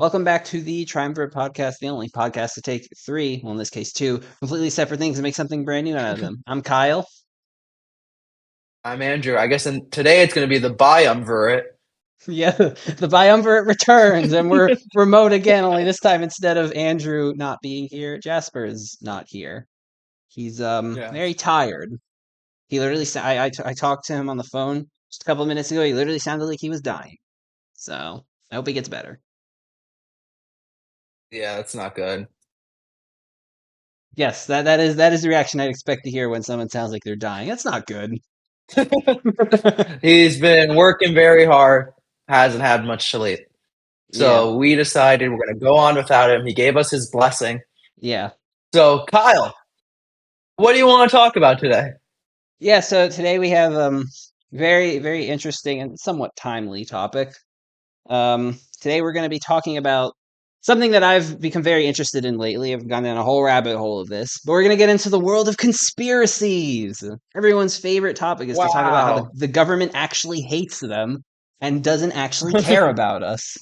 Welcome back to the Triumvirate podcast, the only podcast to take three, well, in this case, two completely separate things and make something brand new out of them. I'm Kyle. I'm Andrew. I guess today it's going to be the Biumvirate. Yeah, the Biumvirate returns, and we're remote again. Only this time, instead of Andrew not being here, Jasper is not here. He's very Yes. tired. He literally, I talked to him on the phone just a couple of minutes ago. He literally sounded like he was dying. So I hope he gets better. Yeah, that's not good. Yes, that is the reaction I'd expect to hear when someone sounds like they're dying. That's not good. He's been working very hard, hasn't had much sleep. Yeah, So we decided we're going to go on without him. He gave us his blessing. yeah. So, Kyle, what do you want to talk about today? Yeah, so today we have very very interesting and somewhat timely topic. Today we're going to be talking about something that I've become very interested in lately. I've gone down a whole rabbit hole of this, but we're going to get into the world of conspiracies. Everyone's favorite topic is to talk about how the, Wow. the government actually hates them and doesn't actually care about us.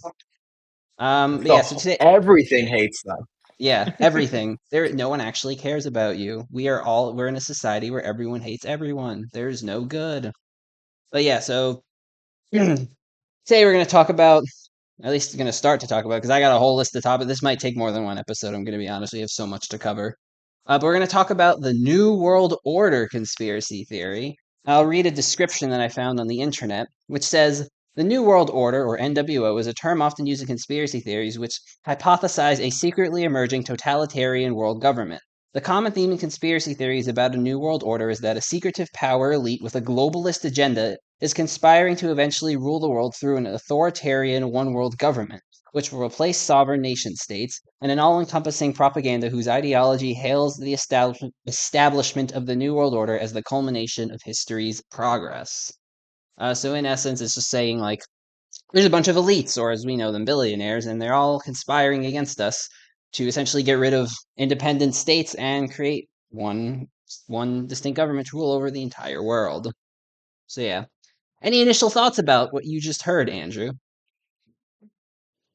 But yeah, so today, Everything hates them. yeah, everything. No one actually cares about you. We're in a society where everyone hates everyone. There's no good. But yeah, so today we're going to talk about, at least going to start to talk about, because I got a whole list of topics. This might take more than one episode. I'm going to be honest. We have so much to cover. But we're going to talk about the New World Order conspiracy theory. I'll read a description that I found on the internet, which says the New World Order, or NWO, is a term often used in conspiracy theories which hypothesize a secretly emerging totalitarian world government. The common theme in conspiracy theories about a New World Order is that a secretive power elite with a globalist agenda is conspiring to eventually rule the world through an authoritarian one world government, which will replace sovereign nation states, and an all encompassing propaganda whose ideology hails the establishment of the New World Order as the culmination of history's progress. So, in essence, it's just saying, like, there's a bunch of elites, or as we know them, billionaires, and they're all conspiring against us to essentially get rid of independent states and create one distinct government to rule over the entire world. So yeah. Any initial thoughts about what you just heard, Andrew?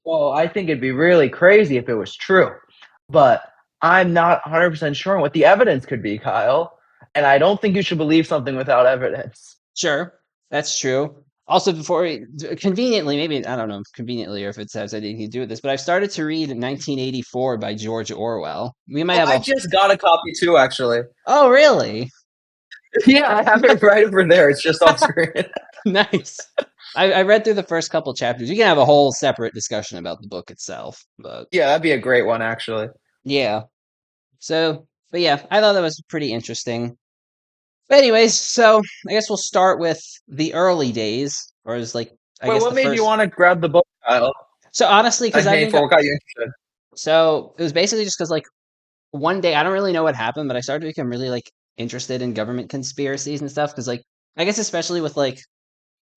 Well, I think it'd be really crazy if it was true, but I'm not 100% sure what the evidence could be, Kyle. And I don't think you should believe something without evidence. Sure, that's true. Also, conveniently, maybe I don't know, conveniently, or if it has anything to do with this, but I've started to read 1984 by George Orwell. We might Oh, have I a. just got a copy too, actually. Oh, really? Yeah, I have it right over there. It's just off screen. Nice. I read through the first couple chapters. You can have a whole separate discussion about the book itself, but Yeah, that'd be a great one, actually. yeah. But yeah, I thought that was pretty interesting. But anyways, so I guess we'll start with the early days, or is like I Wait, guess what the made you first. want to grab the book, Kyle? So honestly, because I've been 1984, what got you interested? so it was basically just because like one day I don't really know what happened, but I started to become really like interested in government conspiracies and stuff. Because like I guess especially with like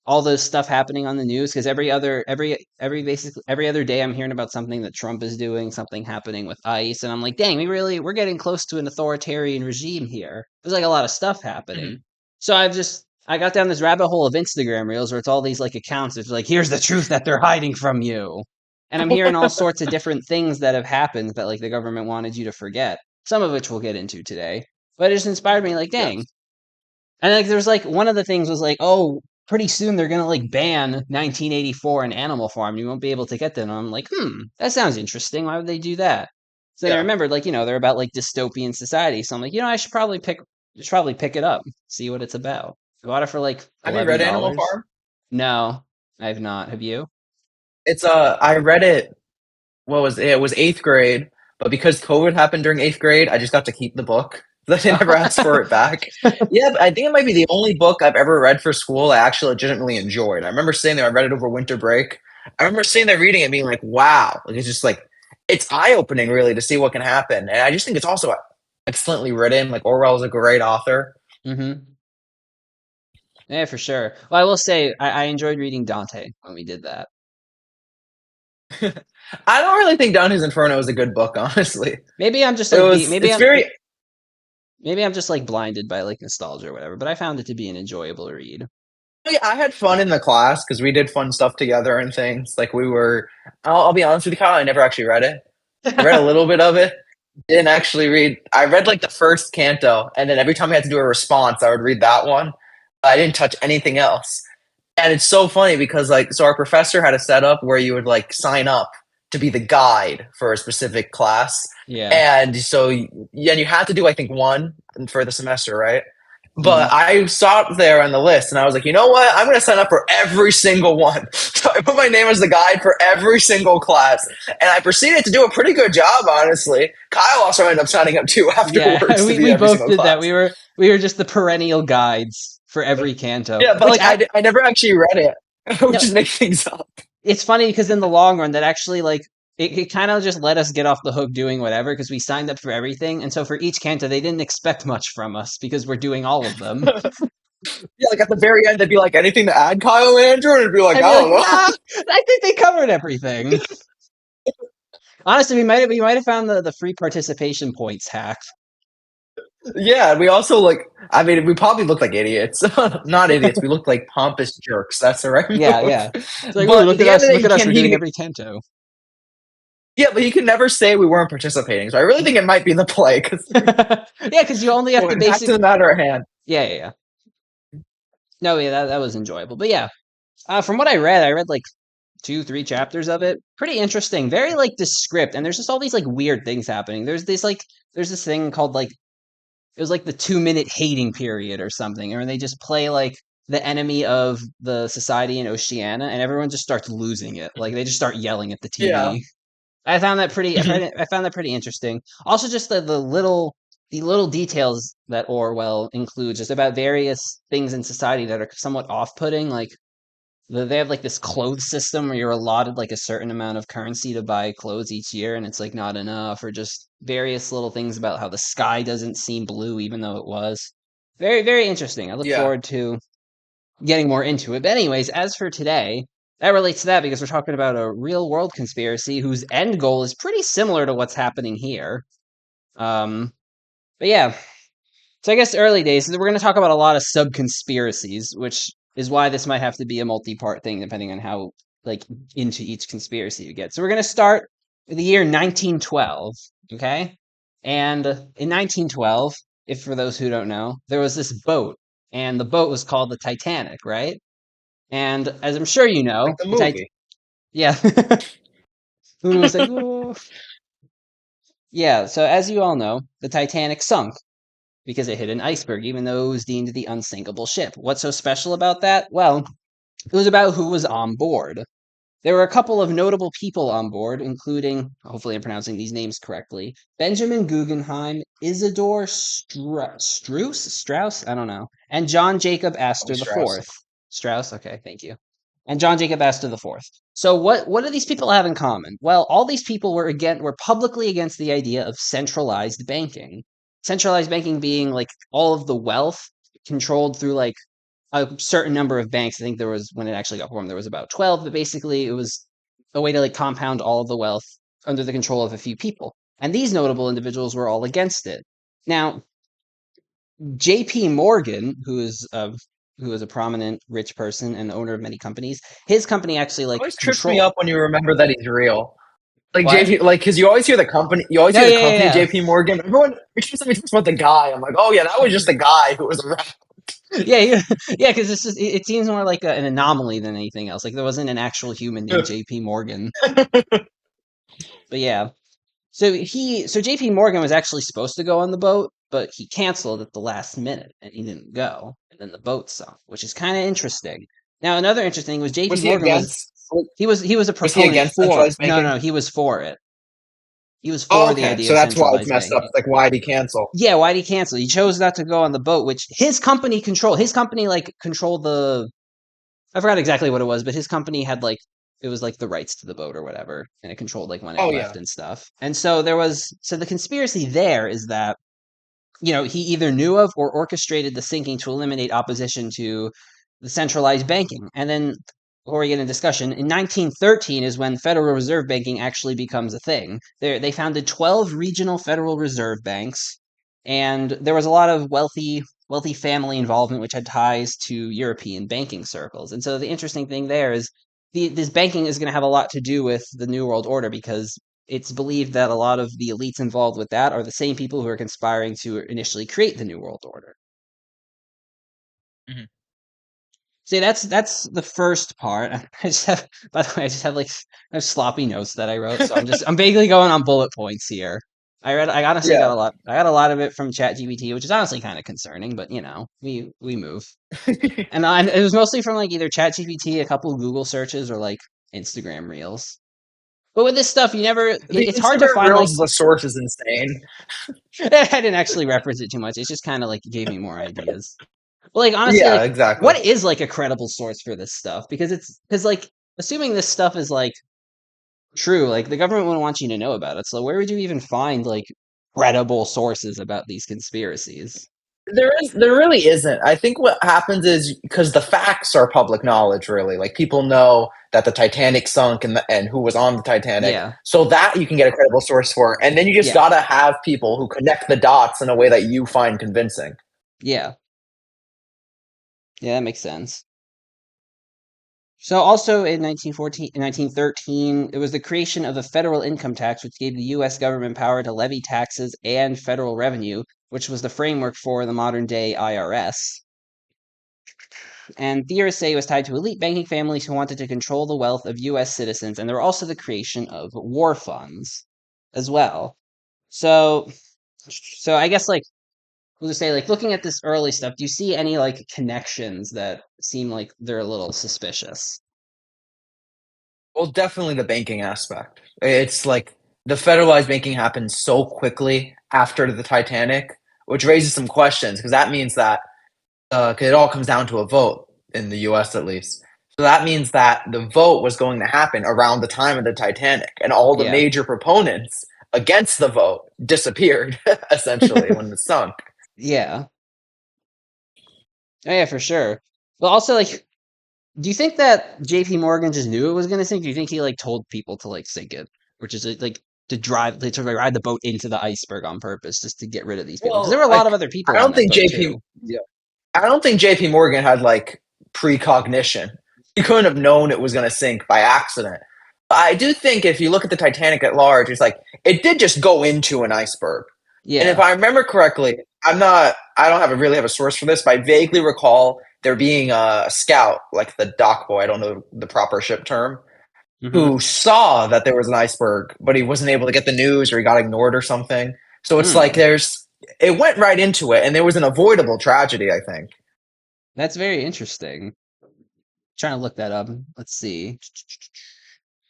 all this stuff happening on the news, because every other day I'm hearing about something that Trump is doing, something happening with ICE, and I'm like, dang, we're getting close to an authoritarian regime here. There's like a lot of stuff happening. Mhm. So I got down this rabbit hole of Instagram reels where it's all these like accounts. It's like, here's the truth that they're hiding from you. And I'm hearing all sorts of different things that have happened that like the government wanted you to forget. Some of which we'll get into today. But it just inspired me like, dang. Yes. And like there's like one of the things was like, oh, pretty soon they're gonna like ban 1984 in Animal Farm. You won't be able to get them. And I'm like, that sounds interesting. Why would they do that? So then I Yeah. remembered, like, they're about like dystopian society. So I'm like, I should probably pick it up, see what it's about. I bought it for like Have you read Animal $11. Farm? No, I have not. Have you? It's I read it. What was it? It was eighth grade, but because COVID happened during eighth grade, I just got to keep the book. I never asked for it back. Yeah, but I think it might be the only book I've ever read for school I actually legitimately enjoyed. I remember sitting there. I read it over winter break. I remember sitting there reading it, being like, "Wow!" Like it's just like it's eye opening, really, to see what can happen. And I just think it's also excellently written. Like Orwell is a great author. Mm-hmm. Yeah, for sure. Well, I will say I enjoyed reading Dante when we did that. I don't really think Dante's Inferno is a good book, honestly. Maybe I'm just It like was. It's very. maybe I'm just like blinded by like nostalgia or whatever, but I found it to be an enjoyable read. Yeah, I had fun in the class because we did fun stuff together and things. Like we were, I'll be honest with you, Kyle, I never actually read it. I read a little bit of it. Didn't actually read. I read like the first canto, and then every time I had to do a response, I would read that one. I didn't touch anything else. And it's so funny because like so our professor had a setup where you would like sign up to be the guide for a specific class. Yeah. And so yeah, and you had to do I think one for the semester, right? But Hmm. I saw it there on the list and I was like, you know what? I'm gonna sign up for every single one. So I put my name as the guide for every single class. And I proceeded to do a pretty good job, honestly. Kyle also ended up signing up too Yeah, afterwards to be we every both single did that. class. We were just the perennial guides for every canto, Yeah, but which like I never actually read it. I would no, just make things up. it's funny because in the long run, that actually like it kind of just let us get off the hook doing whatever because we signed up for everything, and so for each canto, they didn't expect much from us because we're doing all of them. Yeah, like at the very end, they'd be like, anything to add, Kyle and Andrew? And it'd be like, I'd I be like, don't nah, know. I think they covered everything. Honestly, we might have found the free participation points hack. Yeah, and we also like, I mean, we probably looked like idiots. Not idiots. We looked like pompous jerks. That's the right Yeah, move. yeah. It's like, ooh, But at the end of it, look he at us, can, we're doing he, every canto. yeah, but he can never say we weren't participating. So I really think it might be the play because Yeah, because you only have to back to basic. the matter at hand. Yeah, yeah, yeah. No, yeah, that was enjoyable. But yeah, from what I read like two, three chapters of it. Pretty interesting. Very like descript, and there's just all these like weird things happening. There's this thing called like it was like the 2 minute hating period or something, or they just play like the enemy of the society in Oceania, and everyone just starts losing it. Like they just start yelling at the Yeah. TV. I found that pretty interesting. Also, just the little details that Orwell includes just about various things in society that are somewhat off putting, like they have like this clothes system where you're allotted like a certain amount of currency to buy clothes each year and it's like not enough, or just various little things about how the sky doesn't seem blue even though it was. Very, very interesting. I look Yeah. forward to getting more into it. But anyways, as for today, that relates to that because we're talking about a real world conspiracy whose end goal is pretty similar to what's happening here. Um but yeah, so I guess early days, we're going to talk about a lot of sub conspiracies, which is why this might have to be a multi-part thing, depending on how like into each conspiracy you get. So we're going to start with the year 1912, okay? And in 1912, if for those who don't know, there was this boat, and the boat was called the Titanic, right? And as I'm sure you know, Like the the Tit movie. yeah, Luna was like, "Ooh." Yeah. So as you all know, the Titanic sunk because it hit an iceberg, even though it was deemed the unsinkable ship. What's so special about that? Well, it was about who was on board. There were a couple of notable people on board, including, hopefully I'm pronouncing these names correctly, Benjamin Guggenheim, Isidore Strauss, I don't know, and John Jacob Probably Astor the Strauss. Fourth. Strauss, okay, thank you. And John Jacob Astor the Fourth. So what do these people have in common? Well, all these people were publicly against the idea of centralized banking. Centralized banking being like all of the wealth controlled through like a certain number of banks. I think there was when it actually got formed, there was about 12, but basically it was a way to like compound all of the wealth under the control of a few people. And these notable individuals were all against it. Now, J.P. Morgan, who is a prominent rich person and owner of many companies, his company actually like Always trips me control up when you remember that he's real. Like what? JP, like because you always hear the company, you always No, hear the yeah, yeah, company yeah. JP Morgan. Everyone, every time somebody talks about the guy, I'm like, oh yeah, that was just the guy who was around. Yeah, yeah, yeah, because it seems more like an anomaly than anything else. Like there wasn't an actual human named J.P. Morgan. But yeah, so JP Morgan was actually supposed to go on the boat, but he canceled at the last minute and he didn't go. And then the boat sunk, which is kind of interesting. Now, another interesting thing was JP Was he Morgan was against? he was a Was he proponent against for centralized no, banking? no, he was for it. He was Oh, for the okay, idea so of that's why it's centralized messed up. banking. It's like, why did he cancel? Yeah, why did he cancel? He chose not to go on the boat, which his company controlled. His company like controlled the I forgot exactly what it was, but his company had like it was like the rights to the boat or whatever, and it controlled like when it Oh left yeah, and stuff. And so the conspiracy there is that he either knew of or orchestrated the sinking to eliminate opposition to the centralized banking. And then before we get into discussion, in 1913 is when Federal Reserve Banking actually becomes a thing. They founded 12 regional Federal Reserve banks, and there was a lot of wealthy wealthy family involvement, which had ties to European banking circles. And so the interesting thing there is this banking is going to have a lot to do with the New World Order because it's believed that a lot of the elites involved with that are the same people who are conspiring to initially create the New World Order. Mhm. See, that's the first part. I just have, by the way, I just have like I have sloppy notes that I wrote, so I'm vaguely going on bullet points here. I honestly got Yeah. a lot. I got a lot of it from ChatGPT, which is honestly kind of concerning, but we move. And it was mostly from like either ChatGPT, a couple of Google searches, or like Instagram Reels. But with this stuff, The it's hard to Instagram find like Reels, the source is insane. I didn't actually reference it too much. It's just kind of like gave me more ideas. Well, like honestly, Yeah, like exactly. what is like a credible source for this stuff? Because like assuming this stuff is like true, like the government wouldn't want you to know about it. So where would you even find like credible sources about these conspiracies? There really isn't. I think what happens is because the facts are public knowledge, really. Like people know that the Titanic sunk and who was on the Titanic, Yeah, so that you can get a credible source for. And then you just yeah, gotta have people who connect the dots in a way that you find convincing. yeah, yeah. That makes sense. So also in 1913, it was the creation of a federal income tax, which gave the U.S. government power to levy taxes and federal revenue, which was the framework for the modern day IRS. And theorists say it was tied to elite banking families who wanted to control the wealth of U.S. citizens, and there were also the creation of war funds as well. So, so I guess like we'll just say like looking at this early stuff, do you see any like connections that seem like they're a little suspicious? Well, definitely the banking aspect. It's like the federalized banking happened so quickly after the Titanic, which raises some questions because that means that 'cause it all comes down to a vote in the US at least. So that means that the vote was going to happen around the time of the Titanic, and all the Yeah. major proponents against the vote disappeared essentially when it sunk. Yeah. Oh, yeah, for sure. But also, like, do you think that JP Morgan just knew it was going to sink? Do you think he, like, told people to, like, sink it? Or just, like, to ride the boat into the iceberg on purpose just to get rid of these people? Because there Well, were a lot of like other I people on don't that think boat, JP too. yeah. I don't think JP Morgan had like precognition. He couldn't have known it was going to sink by accident. But I do think if you look at the Titanic at large, it's like it did just go into an iceberg. And if Yeah. I remember correctly, I don't have a really have a source for this, but I vaguely recall there being a scout, like the dock boy, I don't know the proper ship term, Mm-hmm. who saw that there was an iceberg, but he wasn't able to get the news or he got ignored or something. So it's like Hmm. it went right into it and there was an avoidable tragedy, I think. That's very interesting. Trying to look that up. Let's see.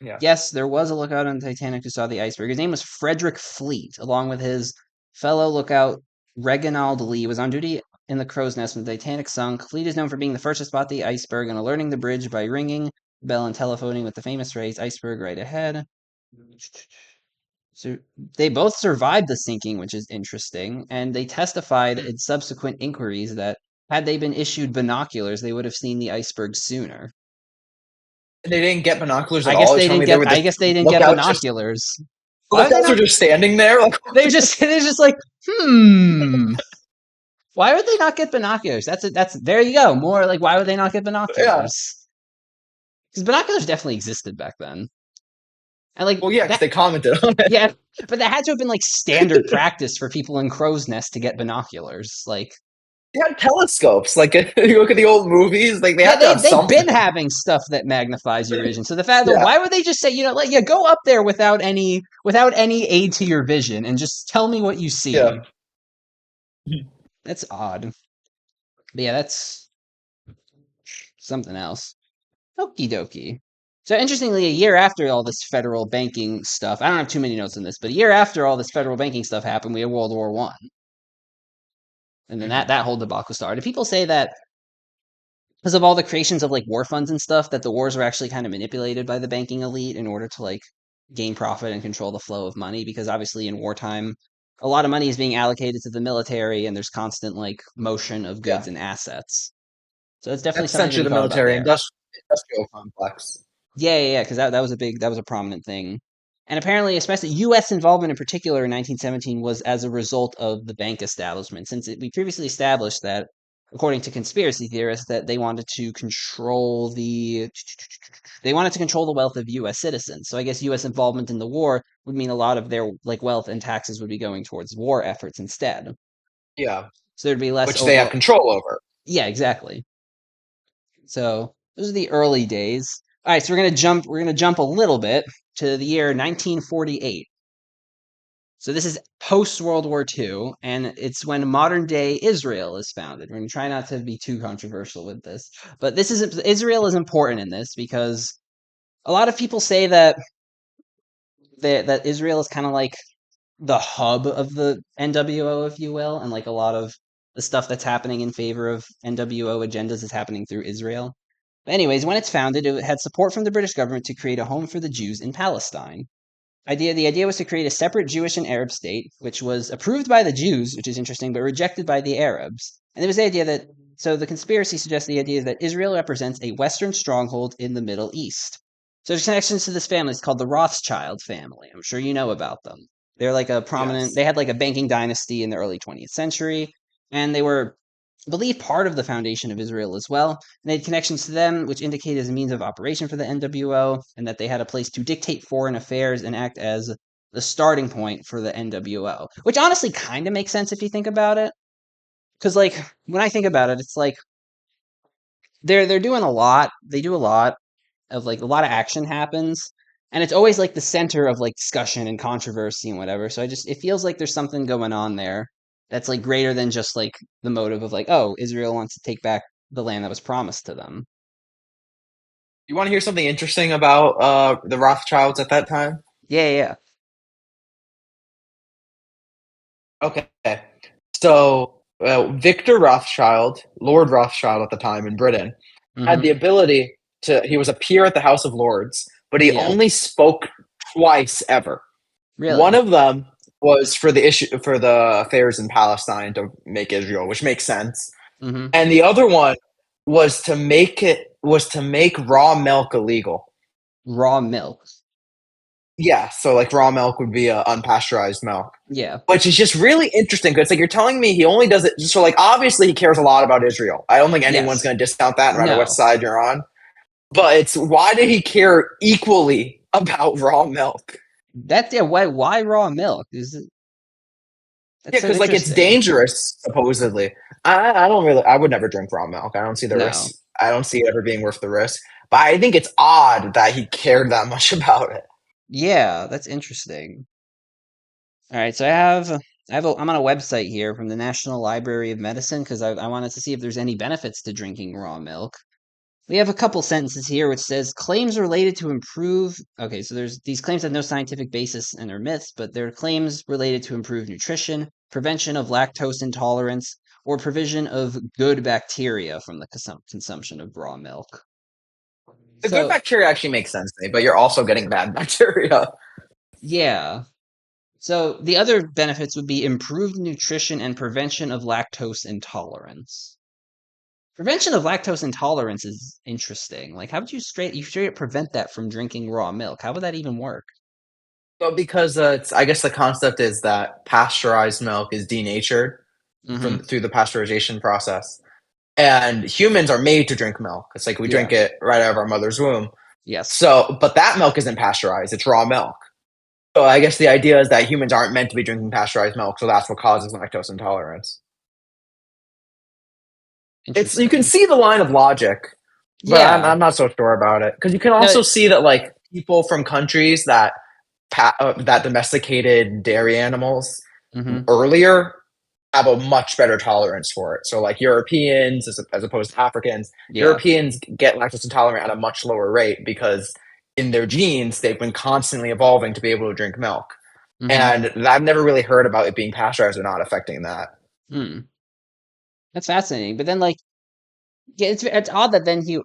Yeah. Yes, there was a lookout on the Titanic who saw the iceberg. His name was Frederick Fleet, along with his fellow lookout Reginald Lee, was on duty in the crow's nest when the Titanic sunk. Fleet is known for being the first to spot the iceberg and alerting the bridge by ringing the bell and telephoning with the famous phrase "iceberg right ahead." So they both survived the sinking, which is interesting, and they testified in subsequent inquiries that had they been issued binoculars, they would have seen the iceberg sooner. They didn't get binoculars at I guess all. You're they telling didn't me they get. were I just guess they didn't get lookouts just binoculars. Why would they lookouts were not? just standing there like They're just like, hmm. Why would they not get binoculars? That's there you go. More like why would they not get yeah. binoculars? Because binoculars definitely existed back then, and like Well, yeah, because that. they commented on it. Yeah, but that had to have been like standard practice for people in Crow's Nest to get binoculars. Like, They had telescopes. Like you look at the old movies, like they yeah, had to have they've been something. having stuff that magnifies your vision. So the fact that Yeah. why would they just say, like, yeah, go up there without any aid to your vision and just tell me what you Yeah. see? That's odd. But yeah, that's something else. Okie dokie. So interestingly, a year after all this federal banking stuff, I don't have too many notes on this, but a year after all this federal banking stuff happened, we had World War One, and then Mhm. that whole debacle started. People say that because of all the creations of like war funds and stuff, that the wars were actually kind of manipulated by the banking elite in order to like gain profit and control the flow of money. Because obviously in wartime, a lot of money is being allocated to the military, and there's constant like motion of goods Yeah. and assets. So it's definitely That's something to essentially be the thought about military there. industrial complex. Yeah, because that was a prominent thing. And apparently, especially U.S. involvement in particular in 1917 was as a result of the bank establishment, since we previously established that, according to conspiracy theorists, that they wanted to control the wealth of U.S. citizens. So I guess U.S. involvement in the war would mean a lot of their like wealth and taxes would be going towards war efforts instead. Yeah, So there'd be less which they have over. control over. Yeah, exactly. So those are the early days. All right, so we're gonna jump a little bit to the year 1948. So this is post World War II, and it's when modern day Israel is founded. We're gonna try not to be too controversial with this, but this is Israel is important in this because a lot of people say that Israel is kind of like the hub of the NWO, if you will, and like a lot of the stuff that's happening in favor of NWO agendas is happening through Israel. But anyways, when it's founded, it had support from the British government to create a home for the Jews in Palestine. The idea was to create a separate Jewish and Arab state, which was approved by the Jews, which is interesting, but rejected by the Arabs. And there was the idea that so the conspiracy suggests the idea that Israel represents a Western stronghold in the Middle East. So there's connections to this family. It's called the Rothschild family. I'm sure you know about them. They're like a prominent. Yes. They had like a banking dynasty in the early 20th century, and they were, I believe, part of the foundation of Israel as well. And they had connections to them, which indicated as a means of operation for the NWO, and that they had a place to dictate foreign affairs and act as the starting point for the NWO. Which honestly kind of makes sense if you think about it. Because like when I think about it, it's like they're doing a lot. They do a lot of like a lot of action happens, and it's always like the center of like discussion and controversy and whatever. So it feels like there's something going on there that's like greater than just like the motive of like, oh, Israel wants to take back the land that was promised to them. You want to hear something interesting about the Rothschilds at that time? Yeah, yeah. Okay. So, Victor Rothschild, Lord Rothschild at the time in Britain, had the Mm-hmm. ability he was a peer at the House of Lords, but he Yeah. only spoke twice ever. One Really. of them was for the affairs in Palestine to make Israel, which makes sense. Mm-hmm. And the other one was to make raw milk illegal. Raw milk. Yeah, so like raw milk would be unpasteurized milk. Yeah. Which is just really interesting because like you're telling me he only does it just so like obviously he cares a lot about Israel. I don't think anyone's Yes. going to discount that no matter what No. side you're on. But it's why did he care equally about raw milk? That's yeah. Why raw milk? That's Yeah, so because like it's interesting. dangerous supposedly. I don't really I would never drink raw milk. I don't see the risk. No. I don't see it ever being worth the risk. But I think it's odd that he cared that much about it. Yeah, that's interesting. All right, so I'm on a website here from the National Library of Medicine because I wanted to see if there's any benefits to drinking raw milk. We have a couple sentences here which says claims related to improve. Okay, so there's these claims have no scientific basis and are myths, but they're claims related to improve nutrition, prevention of lactose intolerance, or provision of good bacteria from the consumption of raw milk. The good So bacteria actually makes sense to me, but you're also getting bad bacteria. yeah, so the other benefits would be improved nutrition and prevention of lactose intolerance. Prevention of lactose intolerance is interesting. Like, how would you straight up prevent that from drinking raw milk? How would that even work? Well, because I guess the concept is that pasteurized milk is denatured from Mm-hmm. through the pasteurization process, and humans are made to drink milk. It's like we drink Yeah. it right out of our mother's womb. Yes. So, but that milk isn't pasteurized; it's raw milk. So, I guess the idea is that humans aren't meant to be drinking pasteurized milk, so that's what causes lactose intolerance. It's you can Interesting. see the line of logic, but Yeah. I'm not so sure about it because you can No. also see that like people from countries that that domesticated dairy animals Mm-hmm. earlier have a much better tolerance for it. So, like Europeans, as opposed to Africans, Yeah. Europeans get lactose intolerant at a much lower rate because in their genes, they've been constantly evolving to be able to drink milk. Mm-hmm. And I've never really heard about it being pasteurized or not affecting that. Hmm. That's fascinating. But then, like, yeah, it's odd that then he.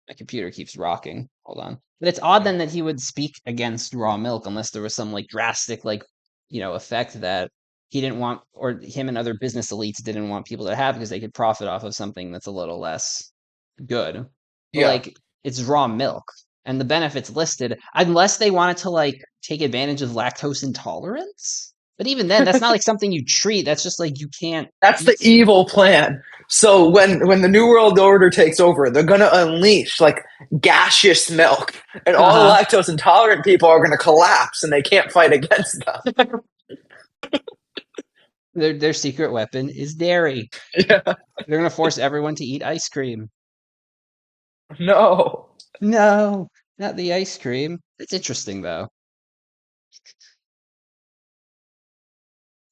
My computer keeps rocking. Hold on. But it's odd then that he would speak against raw milk unless there was some like drastic like effect that he didn't want or him and other business elites didn't want people to have because they could profit off of something that's a little less good. But Yeah. like it's raw milk. and the benefits listed, unless they wanted to like take advantage of lactose intolerance. But even then, that's not like something you treat. That's just like you can't That's the eat. evil plan. So when the New World Order takes over, they're gonna unleash like gaseous milk, and Uh all the huh. lactose intolerant people are gonna collapse, and they can't fight against them. Their secret weapon is dairy. Yeah. They're gonna force everyone to eat ice cream. No. No, not the ice cream. It's interesting though.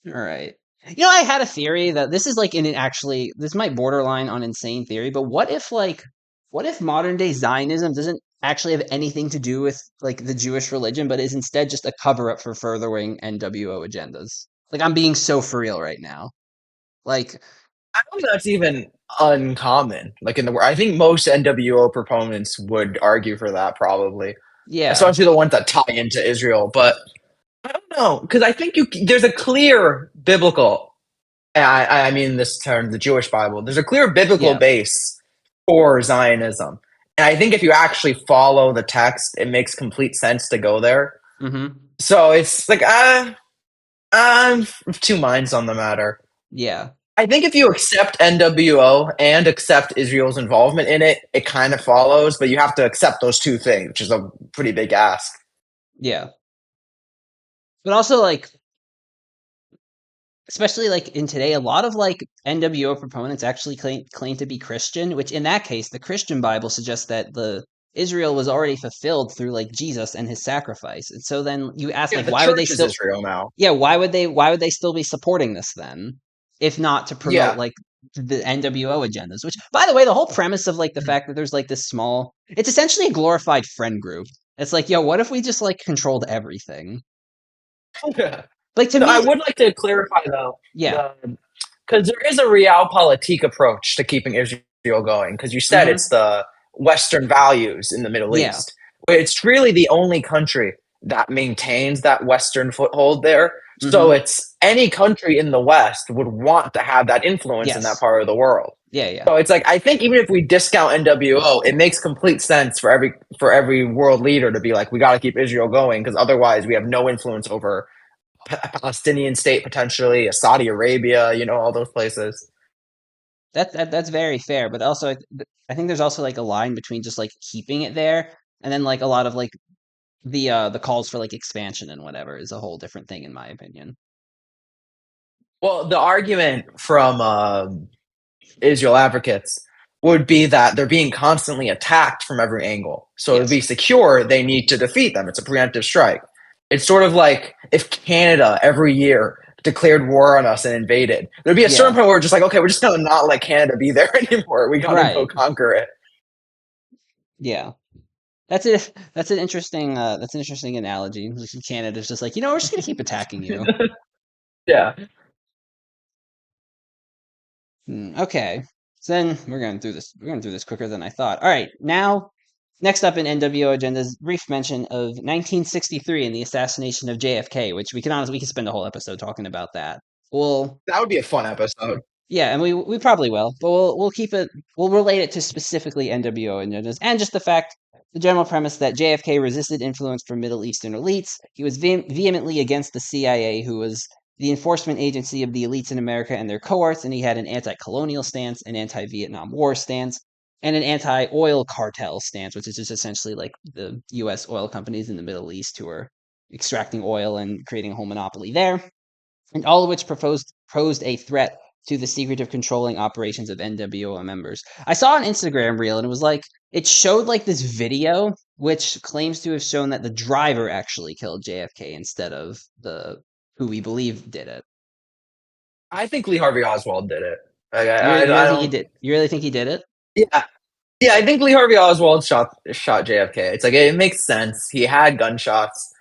All right. I had a theory that this is like in an actually this might borderline on insane theory, but what if modern day Zionism doesn't actually have anything to do with like the Jewish religion, but is instead just a cover up for furthering NWO agendas? Like I'm being so for real right now. Like I don't think that's even uncommon. Like in the world, I think most NWO proponents would argue for that, probably, yeah. especially the ones that tie into Israel. But I don't know, because I think there's a clear biblical. I mean this term, the Jewish Bible. There's a clear biblical Yeah. base for Zionism, and I think if you actually follow the text, it makes complete sense to go there. Mhm. So it's like I'm of two minds on the matter. Yeah. I think if you accept NWO and accept Israel's involvement in it, it kind of follows, but you have to accept those two things, which is a pretty big ask. Yeah. But also like especially like in today, a lot of like NWO proponents actually claim to be Christian, which in that case, the Christian Bible suggests that the Israel was already fulfilled through like Jesus and his sacrifice. And so then you ask Yeah, like the why would they church is still Israel now. yeah, why would they still be supporting this then? If not to promote Yeah. like the NWO agendas, which by the way, the whole premise of like the fact that there's like this small it's essentially a glorified friend group. It's like, yo, what if we just like controlled everything? Yeah. Like to So I me, would like to clarify though, yeah. because there is a realpolitik approach to keeping Israel going. Because you said it's Mhm. the Western values in the Middle Yeah. East. It's really the only country that maintains that Western foothold there. So Mhm. it's any country in the West would want to have that influence in that Yes. part of the world. Yeah, yeah. So it's like I think even if we discount NWO, it makes complete sense for every world leader to be like, we got to keep Israel going because otherwise we have no influence over a Palestinian state potentially, a Saudi Arabia, all those places. That's very fair, but also I think there's also like a line between just like keeping it there and then like a lot of like the calls for like expansion and whatever is a whole different thing in my opinion. Well, the argument from Israel advocates would be that they're being constantly attacked from every angle. So to be Yes. secure, they need to defeat them. It's a preemptive strike. It's sort of like if Canada every year declared war on us and invaded, there'd be a certain Yeah. point where we're just like, okay, we're just gonna not let Canada be there anymore. We gotta go Right. conquer it. Yeah. That's an interesting analogy. Like, Canada's just like, we're just gonna keep attacking you. Yeah. Okay. So then we're going through this quicker than I thought. All right. Now next up in NWO agendas, brief mention of 1963 and the assassination of JFK, which we can spend a whole episode talking about that. Well, That would be a fun episode. yeah, and we probably will, but we'll keep it we'll relate it to specifically NWO agendas and just the general premise that JFK resisted influence from Middle Eastern elites. He was vehemently against the CIA, who was the enforcement agency of the elites in America and their cohorts, and he had an anti-colonial stance, an anti-Vietnam War stance, and an anti-oil cartel stance, which is just essentially like the U.S. oil companies in the Middle East who are extracting oil and creating a whole monopoly there, and all of which posed a threat to the secretive controlling operations of NWO members. I saw an Instagram reel and it was like it showed like this video which claims to have shown that the driver actually killed JFK instead of the who we believe did it. I think Lee Harvey Oswald did it. Like, You I really think he don't. did? You really think he did it? Yeah, yeah. I think Lee Harvey Oswald shot JFK. It's like it makes sense. He had gunshots.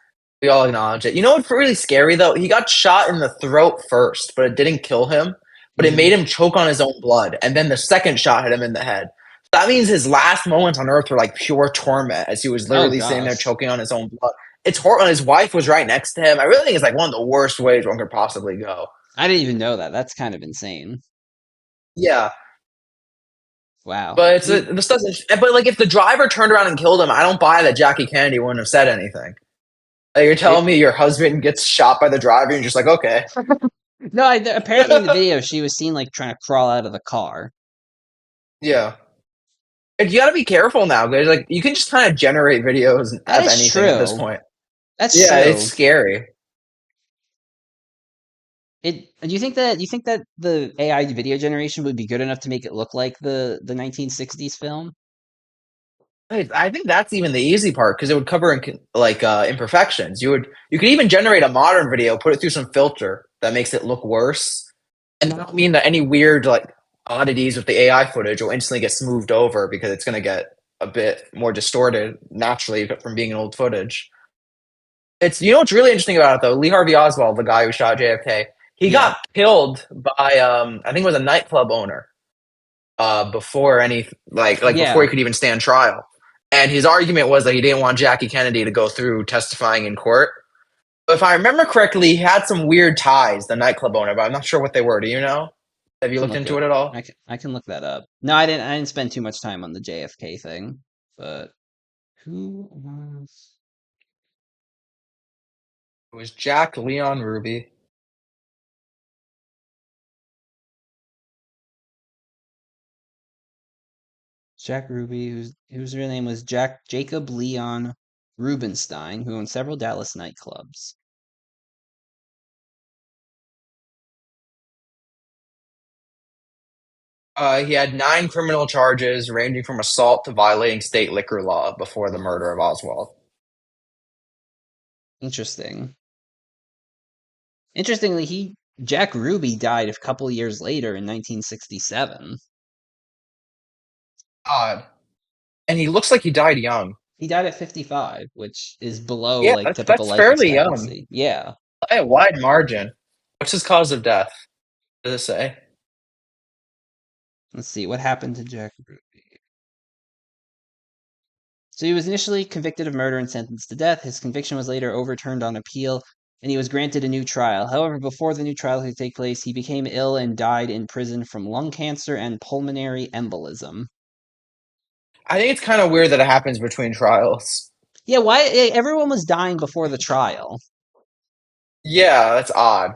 We all acknowledge it. You know what's really scary though? He got shot in the throat first, but it didn't kill him. But it made Hmm. him choke on his own blood, and then the second shot hit him in the head. That means his last moments on Earth were like pure torment, as he was Oh literally sitting there gosh, choking on his own blood. It's horrible. And his wife was right next to him. I really think it's like one of the worst ways one could possibly go. I didn't even know that. That's kind of insane. Yeah, Wow. But You this doesn't. But like, if the driver turned around and killed him, I don't buy that Jackie Kennedy wouldn't have said anything. Like, you're telling it, me your husband gets shot by the driver, and you're just like, okay. no, apparently in the video she was seen like trying to crawl out of the car. Yeah. And you got to be careful now, because like you can just kind of generate videos That of is anything at this true. point. That's Yeah, it's true. scary. Do you think that the AI video generation would be good enough to make it look like the 1960s film? I think that's even the easy part, because it would cover like imperfections. You could even generate a modern video, put it through some filter that makes it look worse, and that don't mean that any weird like oddities with the AI footage will instantly get smoothed over, because it's going to get a bit more distorted naturally from being an old footage. It's, what's really interesting about it though. Lee Harvey Oswald, the guy who shot JFK, he Yeah. got killed by I think it was a nightclub owner before any like before he Yeah. could even stand trial. And his argument was that he didn't want Jackie Kennedy to go through testifying in court. But if I remember correctly, he had some weird ties, the nightclub owner, but I'm not sure what they were. Do you know? Have I you can looked look into it it at all? I can look that up. No, I didn't spend too much time on the JFK thing. But who was It was Jack Leon Ruby. Jack Ruby, whose real name was Jacob Leon Rubenstein, who owned several Dallas nightclubs. He had 9 criminal charges, ranging from assault to violating state liquor law before the murder of Oswald. Interesting. Interestingly, he Jack Ruby died a couple years later in 1967. Odd. And he looks like he died young. He died at 55, which is below Yeah, like typical that's life fairly young expectancy. Yeah. by a wide margin. What's his cause of death? Does it say? Let's see what happened to Jack Ruby. So he was initially convicted of murder and sentenced to death. His conviction was later overturned on appeal, and he was granted a new trial. However, before the new trial could take place, he became ill and died in prison from lung cancer and pulmonary embolism. I think it's kind of weird that it happens between trials. Yeah, why everyone was dying before the trial? Yeah, that's odd.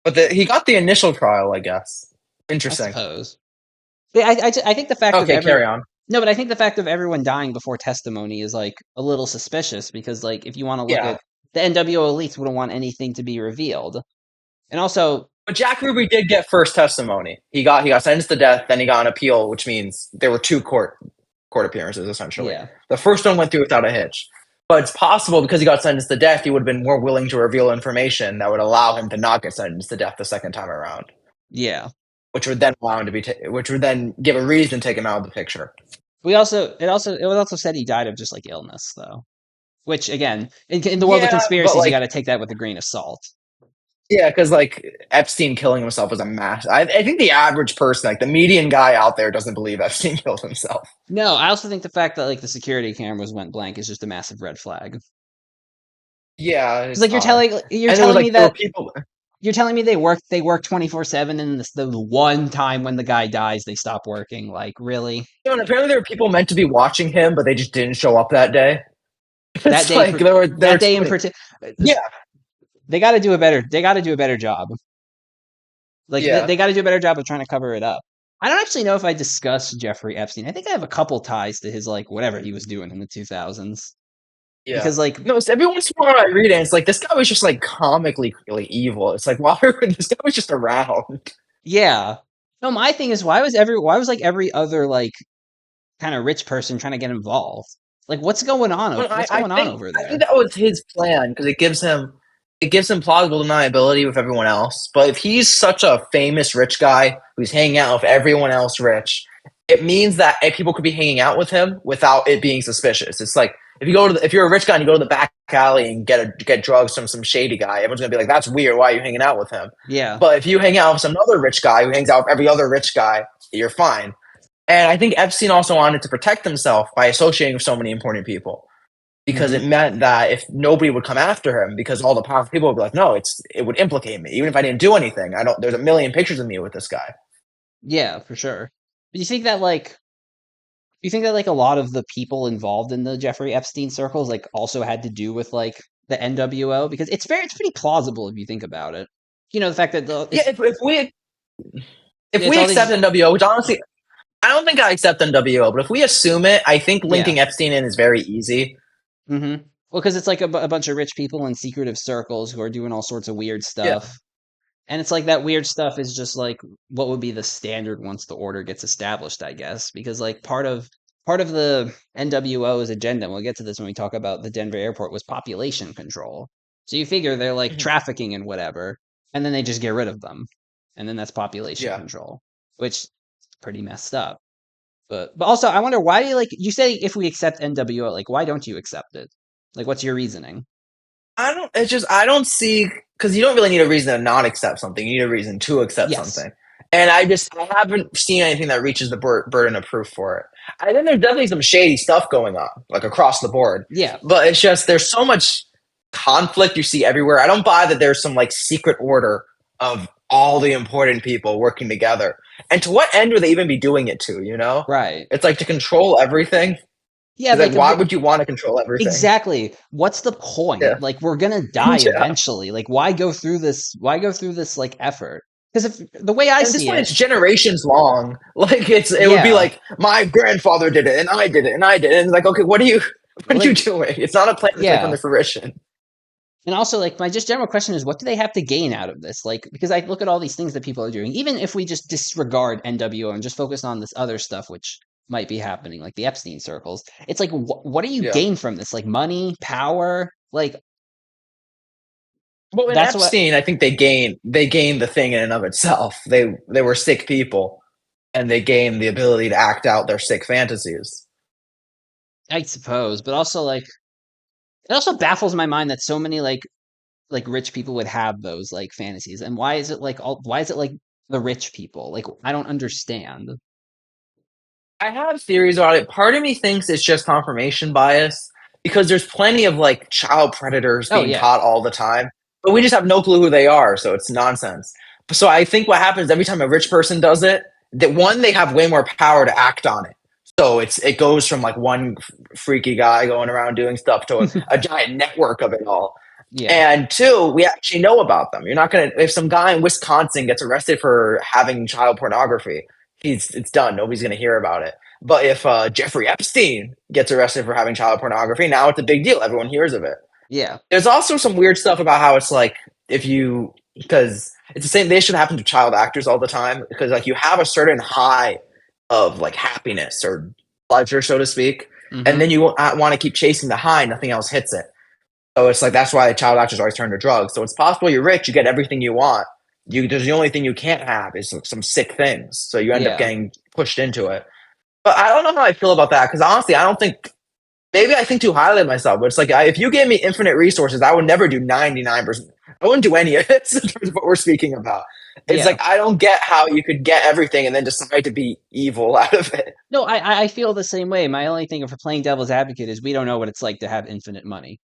But he got the initial trial, I guess. I Interesting. suppose. Yeah, I think the fact of Okay, carry on. no, but I think the fact of everyone dying before testimony is like a little suspicious because like if you want to look Yeah. at the NWO elites wouldn't want anything to be revealed. And also, But Jack Ruby did get first testimony. He got sentenced to death, then he got an appeal, which means there were two court appearances essentially. yeah. The first one went through without a hitch. But it's possible, because he got sentenced to death, he would have been more willing to reveal information that would allow him to not get sentenced to death the second time around, Yeah. which would then allow him to which would then give a reason to take him out of the picture. It was also said he died of just like illness though. Which again, in the world of Yeah, but conspiracies, you got like, to take that with a grain of salt. yeah, because like Epstein killing himself was a mass. I think the average person, like the median guy out there, doesn't believe Epstein killed himself. No, I also think the fact that like the security cameras went blank is just a massive red flag. Yeah, Because it's like odd. you're And it was telling me like there were that people. you're telling me they work 24/7 and this the one time when the guy dies they stop working. Like really? And apparently there were people meant to be watching him, but they just didn't show up that day. That It's day like there that were too day in many. particular Yeah, they got to do a better job. Like yeah, they got to do a better job of trying to cover it up. I don't actually know if I discussed Jeffrey Epstein. I think I have a couple ties to his like whatever he was doing in the 2000s yeah. because like No, it's every once in a while I read it, and it's like this guy was just like comically really evil. It's like, why this guy was just around? yeah. No, my thing is why was like every other like kind of rich person trying to get involved? Like But what's I going on think over I think there? that was his plan, because it gives him plausible deniability with everyone else. But if he's such a famous rich guy who's hanging out with everyone else rich, it means that people could be hanging out with him without it being suspicious. It's like if you're a rich guy and you go to the back alley and get drugs from some shady guy, everyone's gonna be like, "That's weird. Why are you hanging out with him?" Yeah. But if you hang out with some other rich guy who hangs out with every other rich guy, you're fine. And I think Epstein also wanted to protect himself by associating with so many important people, because Hmm. it meant that if nobody would come after him, because all the powerful people would be like, no, it would implicate me even if I didn't do anything. I don't. There's a million pictures of me with this guy. Yeah, for sure. Do you think that like you think that like a lot of the people involved in the Jeffrey Epstein circles like also had to do with like the NWO? Because it's pretty plausible if you think about it. You know, the fact that Yeah, if it's we all accept these NWO, which honestly I don't think I accept NWO, but if we assume it, I think yeah. linking Epstein in is very easy. Mm-hmm. Well, because it's like a bunch of rich people in secretive circles who are doing all sorts of weird Yeah. stuff. And it's like that weird stuff is just like what would be the standard once the order gets established, I guess, because like part of the NWO's agenda, and we'll get to this when we talk about the Denver airport, was population control. So you figure they're like Mhm. trafficking and whatever, and then they just get rid of them, and then that's population Yeah. control, which is pretty messed up. But also, I wonder why you say if we accept NWO, like why don't you accept it? Like, what's your reasoning? I don't. It's just I don't see because you don't really need a reason to not accept something. You need a reason to accept Yes. something. And I haven't seen anything that reaches the burden of proof for it. I think there's definitely some shady stuff going on, like across the board. Yeah. But it's just there's so much conflict you see everywhere. I don't buy that there's some like secret order of all the important people working together. And to what end would they even be doing it to? You know, Right. it's like to control everything. Yeah. It's like Like why would you want to control everything? exactly. What's the point? Yeah. Like we're gonna die Yeah. eventually. Like why go through this? Why go through this like effort? Because if the way I And at this see point, it, it's generations long. Like it would be yeah, like my grandfather did it, and I did it, and I did it. And it's like, okay, what are you like doing? It's not a plan that's going to come yeah. to fruition. And also, like my just general question is, what do they have to gain out of this? Like, because I look at all these things that people are doing, even if we just disregard NWO and just focus on this other stuff, which might be happening, like the Epstein circles. It's like, what do you Yeah. gain from this? Like money, power, like Well, in that's what Epstein, I think they gained the thing in and of itself. They were sick people, and they gained the ability to act out their sick fantasies. I suppose. But also, like it also baffles my mind that so many like rich people would have those like fantasies, and why is it like the rich people? Like I don't understand. I have theories about it. Part of me thinks it's just confirmation bias because there's plenty of like child predators Oh being yeah, caught all the time, but we just have no clue who they are, so it's nonsense. So I think what happens every time a rich person does it, that one they have way more power to act on it. So it goes from like one freaky guy going around doing stuff to a giant network of it all. yeah, And two, we actually know about them. You're not gonna if some guy in Wisconsin gets arrested for having child pornography, he's it's done. Nobody's gonna hear about it. But if Jeffrey Epstein gets arrested for having child pornography, now it's a big deal. Everyone hears of it. yeah. There's also some weird stuff about how it's like if you because it's the same. They should happen to child actors all the time because like you have a certain high of like happiness or pleasure, so to speak, and Mm-hmm. then you want to keep chasing the high. Nothing else hits it. So it's like that's why child actors always turn to drugs. So it's possible you're rich, you get everything you want. There's the only thing you can't have is like, some sick things. So you end up Yeah, getting pushed into it. But I don't know how I feel about that because honestly, I don't think maybe I think too highly of myself. But it's like if you gave me infinite resources, I would never do 99%. I wouldn't do any of it. In terms of what we're speaking about. It's yeah. like I don't get how you could get everything and then decide to be evil out of it. No, I feel the same way. My only thing for playing devil's advocate is we don't know what it's like to have infinite money.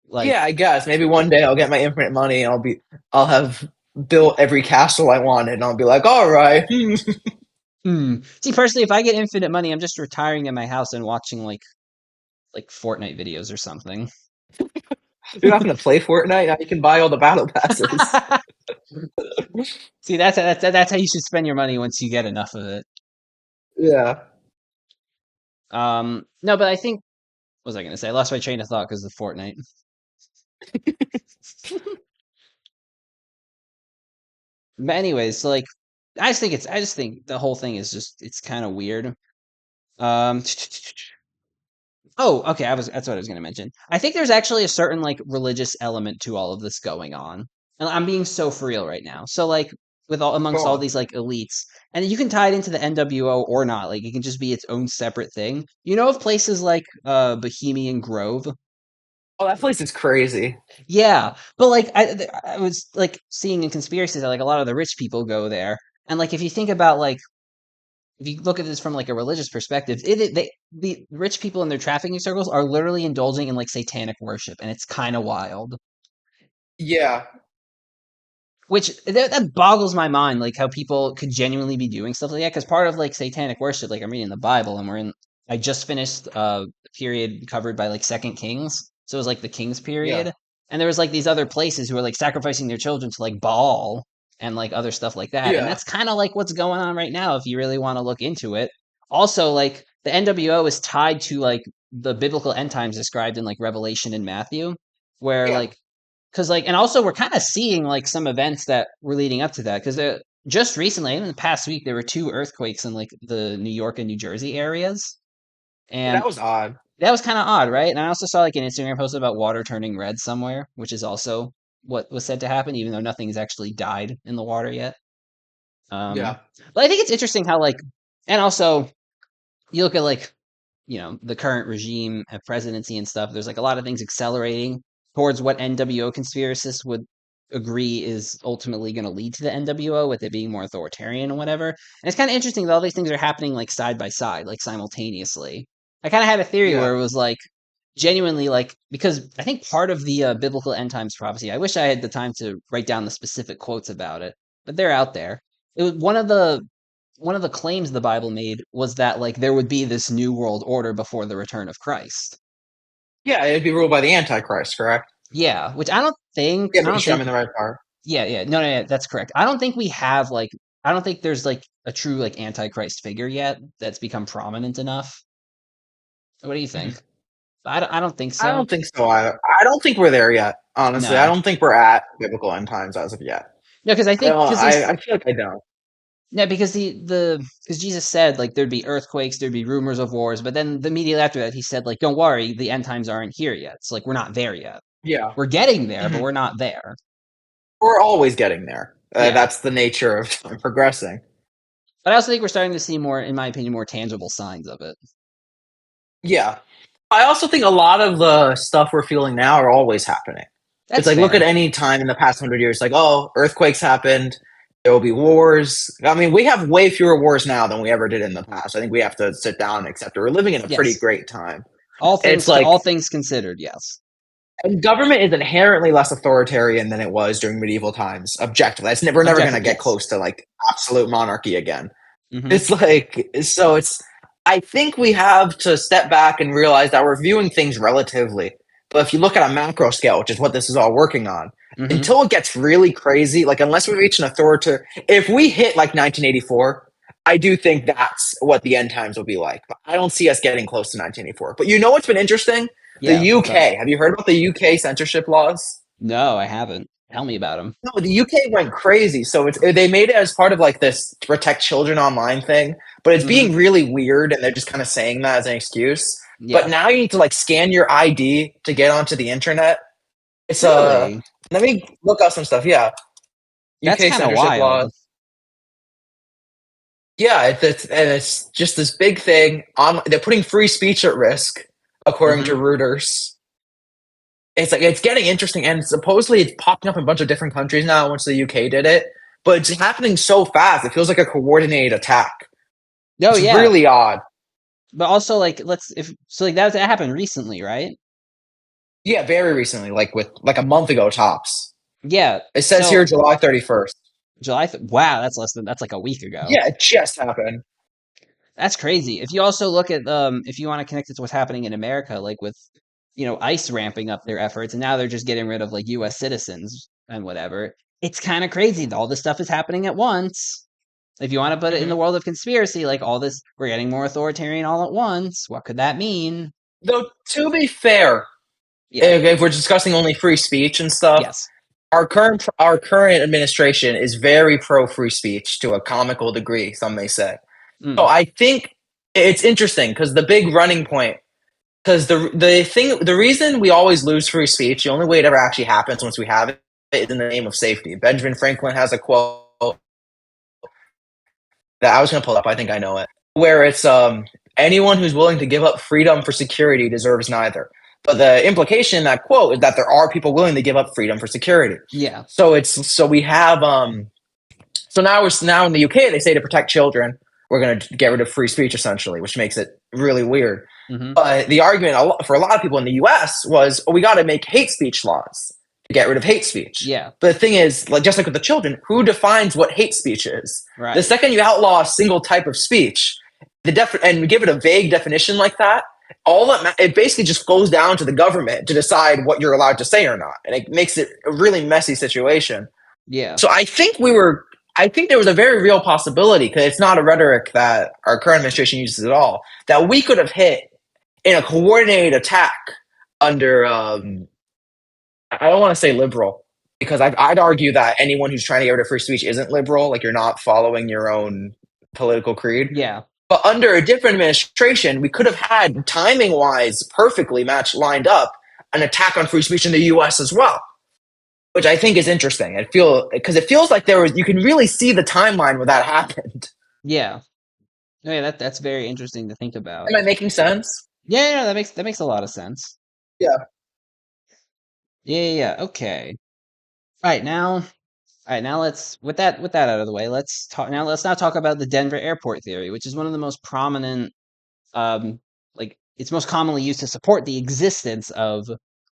Like, Yeah, I guess maybe one day I'll get my infinite money and I'll have built every castle I wanted and I'll be like, all right. see, personally, if I get infinite money, I'm just retiring in my house and watching like Fortnite videos or something. You're not going to play Fortnite. Now you can buy all the battle passes. See, that's how you should spend your money once you get enough of it. Yeah. No, but I think what was I gonna say? I lost my train of thought because of Fortnite. But anyways, so like, I just think the whole thing is just it's kind of weird. Um, oh, okay, that's what I was gonna mention. I think there's actually a certain like religious element to all of this going on, and I'm being so for real right now. So like with all Go amongst all on. these like elites, and you can tie it into the NWO or not. Like it can just be its own separate thing. You know of places like Bohemian Grove. Oh, that place is crazy. Yeah, but like I was like seeing in conspiracies that like a lot of the rich people go there, and like if you think about like if you look at this from like a religious perspective, the rich people in their trafficking circles are literally indulging in like satanic worship, and it's kind of wild. Yeah. Which that boggles my mind, like how people could genuinely be doing stuff like that. Because part of like satanic worship, like I'm reading the Bible, and we're in. I just finished a period covered by like Second Kings, so it was like the Kings Yeah. period, and there was like these other places who were like sacrificing their children to like Baal and like other stuff like that, and Yeah. that's kind of like what's going on right now if you really want to look into it. Also, like the NWO is tied to like the biblical end times described in like Revelation and Matthew, where Yeah. like because like and also we're kind of seeing like some events that were leading up to that because just recently in the past week there were two earthquakes in like the New York and New Jersey areas, Yeah, that and was odd. that was kind of odd, right? And I also saw like an Instagram post about water turning red somewhere, which is also what was said to happen, even though nothing's actually died in the water yet. um Yeah. but I think it's interesting how like, and also you look at like, the current regime and presidency and stuff, there's like a lot of things accelerating towards what NWO conspiracists would agree is ultimately going to lead to the NWO, with it being more authoritarian and whatever. And it's kind of interesting that all these things are happening like side by side, like simultaneously. I kind of had a theory Yeah. where it was like genuinely like, because I think part of the biblical end times prophecy, I wish I had the time to write down the specific quotes about it, but they're out there. It was one of the claims the Bible made was that like there would be this new world order before the return of Christ. Yeah, it'd be ruled by the Antichrist, correct? Yeah, which I don't think Yeah, I make don't sure I'm think in the right part. yeah, yeah. No, no, no, that's correct. I don't think we have like I don't think there's like a true like antichrist figure yet that's become prominent enough. What do you Mhm. think? I don't think I so. don't think so either. I don't think we're there yet, honestly. I No. don't think we're at biblical end times as of yet. No, because I I think don't because I feel like I don't. no, because because Jesus said like there'd be earthquakes, there'd be rumors of wars, but then immediately after that he said like don't worry, the end times aren't here yet. It's like we're not there yet. Yeah. We're getting there, but Mhm. we're not there. We're always getting there. Yeah. That's the nature of progressing. But I also think we're starting to see more, in my opinion, more tangible signs of it. Yeah. I also think a lot of the stuff we're feeling now are always happening. It's That's like look at fair. any time in the past 100 years, like, oh, earthquakes happened, there will be wars. I mean, we have way fewer wars now than we ever did in the past. I think we have to sit down and accept it. We're living in a pretty Yes. great time. All It's things all like things considered, yes. and government is inherently less authoritarian than it was during medieval times. Objectively, we're never going to Objective, get yes. close to like absolute monarchy again. Hmm. It's like so. It's I think we have to step back and realize that we're viewing things relatively. But if you look at a macro scale, which is what this is all working on, Hmm. until it gets really crazy, like unless we reach an authoritarian, if we hit like 1984, I do think that's what the end times will be like. But I don't see us getting close to 1984. But you know what's been interesting? The Yeah, what's up? UK. Have you heard about the UK censorship laws? No, I haven't. Tell me about him. No, the UK went crazy. So they made it as part of like this to protect children online thing, but it's Hmm. being really weird, and they're just kind of saying that as an excuse. But Yeah. now you need to like scan your ID to get onto the internet. It's Really? let me look up some stuff. Yeah, That's UK kind of censorship wild. laws. Yeah, it's just this big thing. They're putting free speech at risk, according to Hmm. Reuters. It's like it's getting interesting, and supposedly it's popping up in a bunch of different countries now. Once the UK did it, but it's happening so fast. It feels like a coordinated attack. No, It's yeah. really odd. But also like let's if so like that happened recently, right? Yeah, very recently, like with like a month ago tops. Yeah. It says here So July 31st. Wow, that's like a week ago. Yeah, it just happened. That's crazy. If you also look at if you want to connect it to what's happening in America, like with ICE ramping up their efforts, and now they're just getting rid of like U.S. citizens and whatever. It's kind of crazy that all this stuff is happening at once. If you want to put it in the Hmm. world of conspiracy, like all this, we're getting more authoritarian all at once. What could that mean? Though to be fair, Yeah. if we're discussing only free speech and stuff, Yes. our current administration is very pro free speech to a comical degree. Some may say. So Mm. I think it's interesting because the big running point because the reason we always lose free speech, the only way it ever actually happens once we have it is in the name of safety. Benjamin Franklin has a quote that I was going to pull up. I think I know it, where it's anyone who's willing to give up freedom for security deserves neither. But the implication in that quote is that there are people willing to give up freedom for security. Yeah. So we have so now in the UK they say to protect children we're going to get rid of free speech essentially, which makes it really weird. Hmm. But the argument for a lot of people in the U.S. was, oh, we got to make hate speech laws. to get rid of hate speech. Yeah. But the thing is, like just like with the children, who defines what hate speech is? The Right. second you outlaw a single type of speech, and give it a vague definition like that, it basically just goes down to the government to decide what you're allowed to say or not, and it makes it a really messy situation. Yeah. So I think there was a very real possibility, because it's not a rhetoric that our current administration uses at all, that we could have hit in a coordinated attack under I don't want to say liberal, because I'd argue that anyone who's trying to get rid of free speech isn't liberal. Like, you're not following your own political creed. Yeah. But under a different administration, we could have had, timing wise, perfectly matched, lined up an attack on free speech in the U.S. as well, which I think is interesting. Because it feels like you can really see the timeline where that happened. Yeah. Oh, yeah, that's very interesting to think about. Am I making sense? Yeah, yeah, that makes a lot of sense. Yeah. Yeah, yeah, yeah. Okay. All right, now let's with that out of the way, let's now talk about the Denver airport theory, which is one of the most prominent like it's most commonly used to support the existence of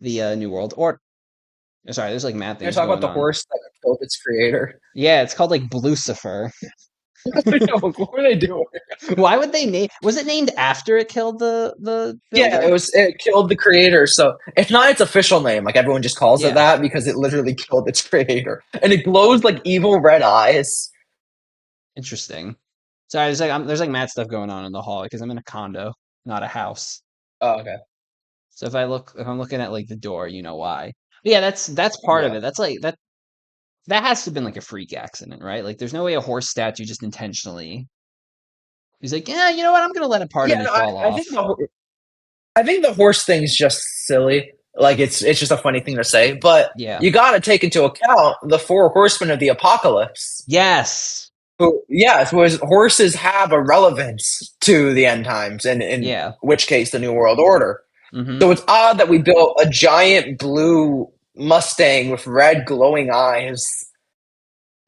the New World Order. Sorry, there's like mad Can I things talk about going the on. horse that killed its creator? Yeah, it's called like Blucifer. What were they doing? Why would they name was it named after it killed the Yeah, builder? it killed the creator. So it's not its official name. Like, everyone just calls it Yeah, that because it literally killed its creator. And it glows like evil red eyes. interesting. Sorry, there's like mad stuff going on in the hall because I'm in a condo, not a house. Oh, okay. So if I'm looking at like the door, you know why. But yeah, that's part of Yeah. it. That's like that has to have been like a freak accident, right? Like there's no way a horse statue just intentionally. He's like, yeah, you know what? I'm gonna let a part of Yeah, me no, fall off. I think the horse thing's just silly. Like, it's just a funny thing to say, but Yeah. you got to take into account the four horsemen of the apocalypse. Yes. Who, yes, was horses have a relevance to the end times, and in Yeah. which case the New World Order. Mm-hmm. So it's odd that we built a giant blue Mustang with red glowing eyes.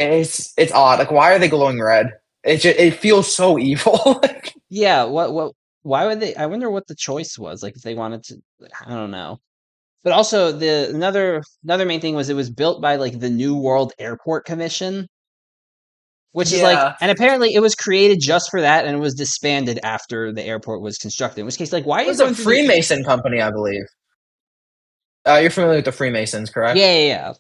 And it's odd. Like, why are they glowing red? It feels so evil. Yeah. Why would they? I wonder what the choice was. Like if they wanted to, I don't know. But also the another main thing was it was built by like the New World Airport Commission, which is like, Yeah, and apparently it was created just for that, and it was disbanded after the airport was constructed. In which case, like, why are it you was a going through the? Freemason company, I believe. You're familiar with the Freemasons, correct? Yeah, yeah, yeah. Well,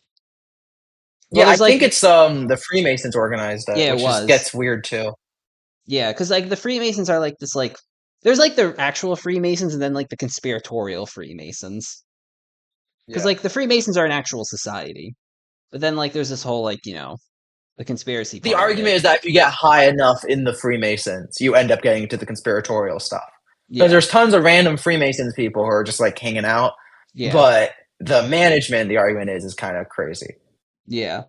Yeah, I there's like, think it's the Freemasons organized it, yeah, it which just was, gets weird too. yeah, because like the Freemasons are like this, like, there's like the actual Freemasons and then like the conspiratorial Freemasons. Because Yeah. like the Freemasons are an actual society, but then like there's this whole like the conspiracy The part of it. argument is that if you get high enough in the Freemasons, you end up getting into the conspiratorial stuff. Because Yeah, there's tons of random Freemasons people who are just like hanging out, yeah, but the management, the argument is kind of crazy. yeah.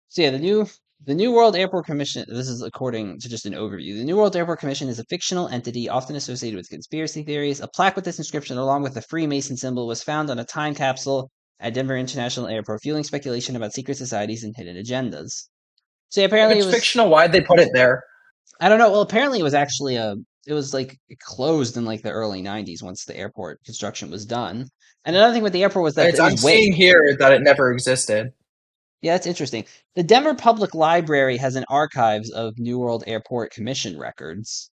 So yeah, the New World Airport Commission. This is according to just an overview. The New World Airport Commission is a fictional entity often associated with conspiracy theories. A plaque with this inscription, along with the Freemason symbol, was found on a time capsule at Denver International Airport, fueling speculation about secret societies and hidden agendas. So yeah, If apparently it it's was. fictional, why'd they put it there? I don't know. Well, apparently it was actually It was like it closed in like the early '90s once the airport construction was done. And another thing with the airport was that it was I'm way. seeing here that it never existed. Yeah, that's interesting. The Denver Public Library has an archives of New World Airport Commission records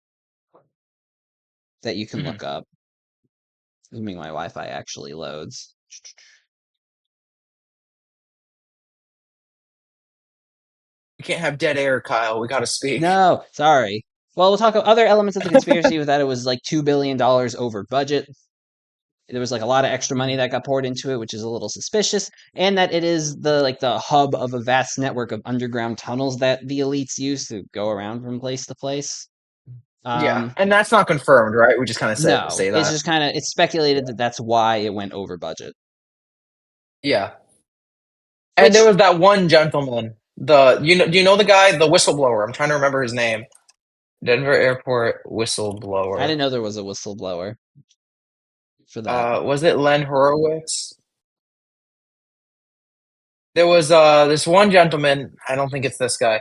that you can Mhm. look up, assuming my Wi-Fi actually loads. We can't have dead air, Kyle. We gotta speak. No, sorry. Well, we'll talk about other elements of the conspiracy with that it was like $2 billion over budget. There was like a lot of extra money that got poured into it, which is a little suspicious, and that it is the hub of a vast network of underground tunnels that the elites use to go around from place to place. Yeah, Um, and that's not confirmed, right? We just kind of no, say it's that. just kind of it's speculated that that's why it went over budget. Yeah, and there Which was that one gentleman. Do you know the guy, the whistleblower? I'm trying to remember his name. Denver Airport I whistleblower. didn't know there was a whistleblower for that. Was it Len Horowitz? There was this one gentleman. I don't think it's this guy.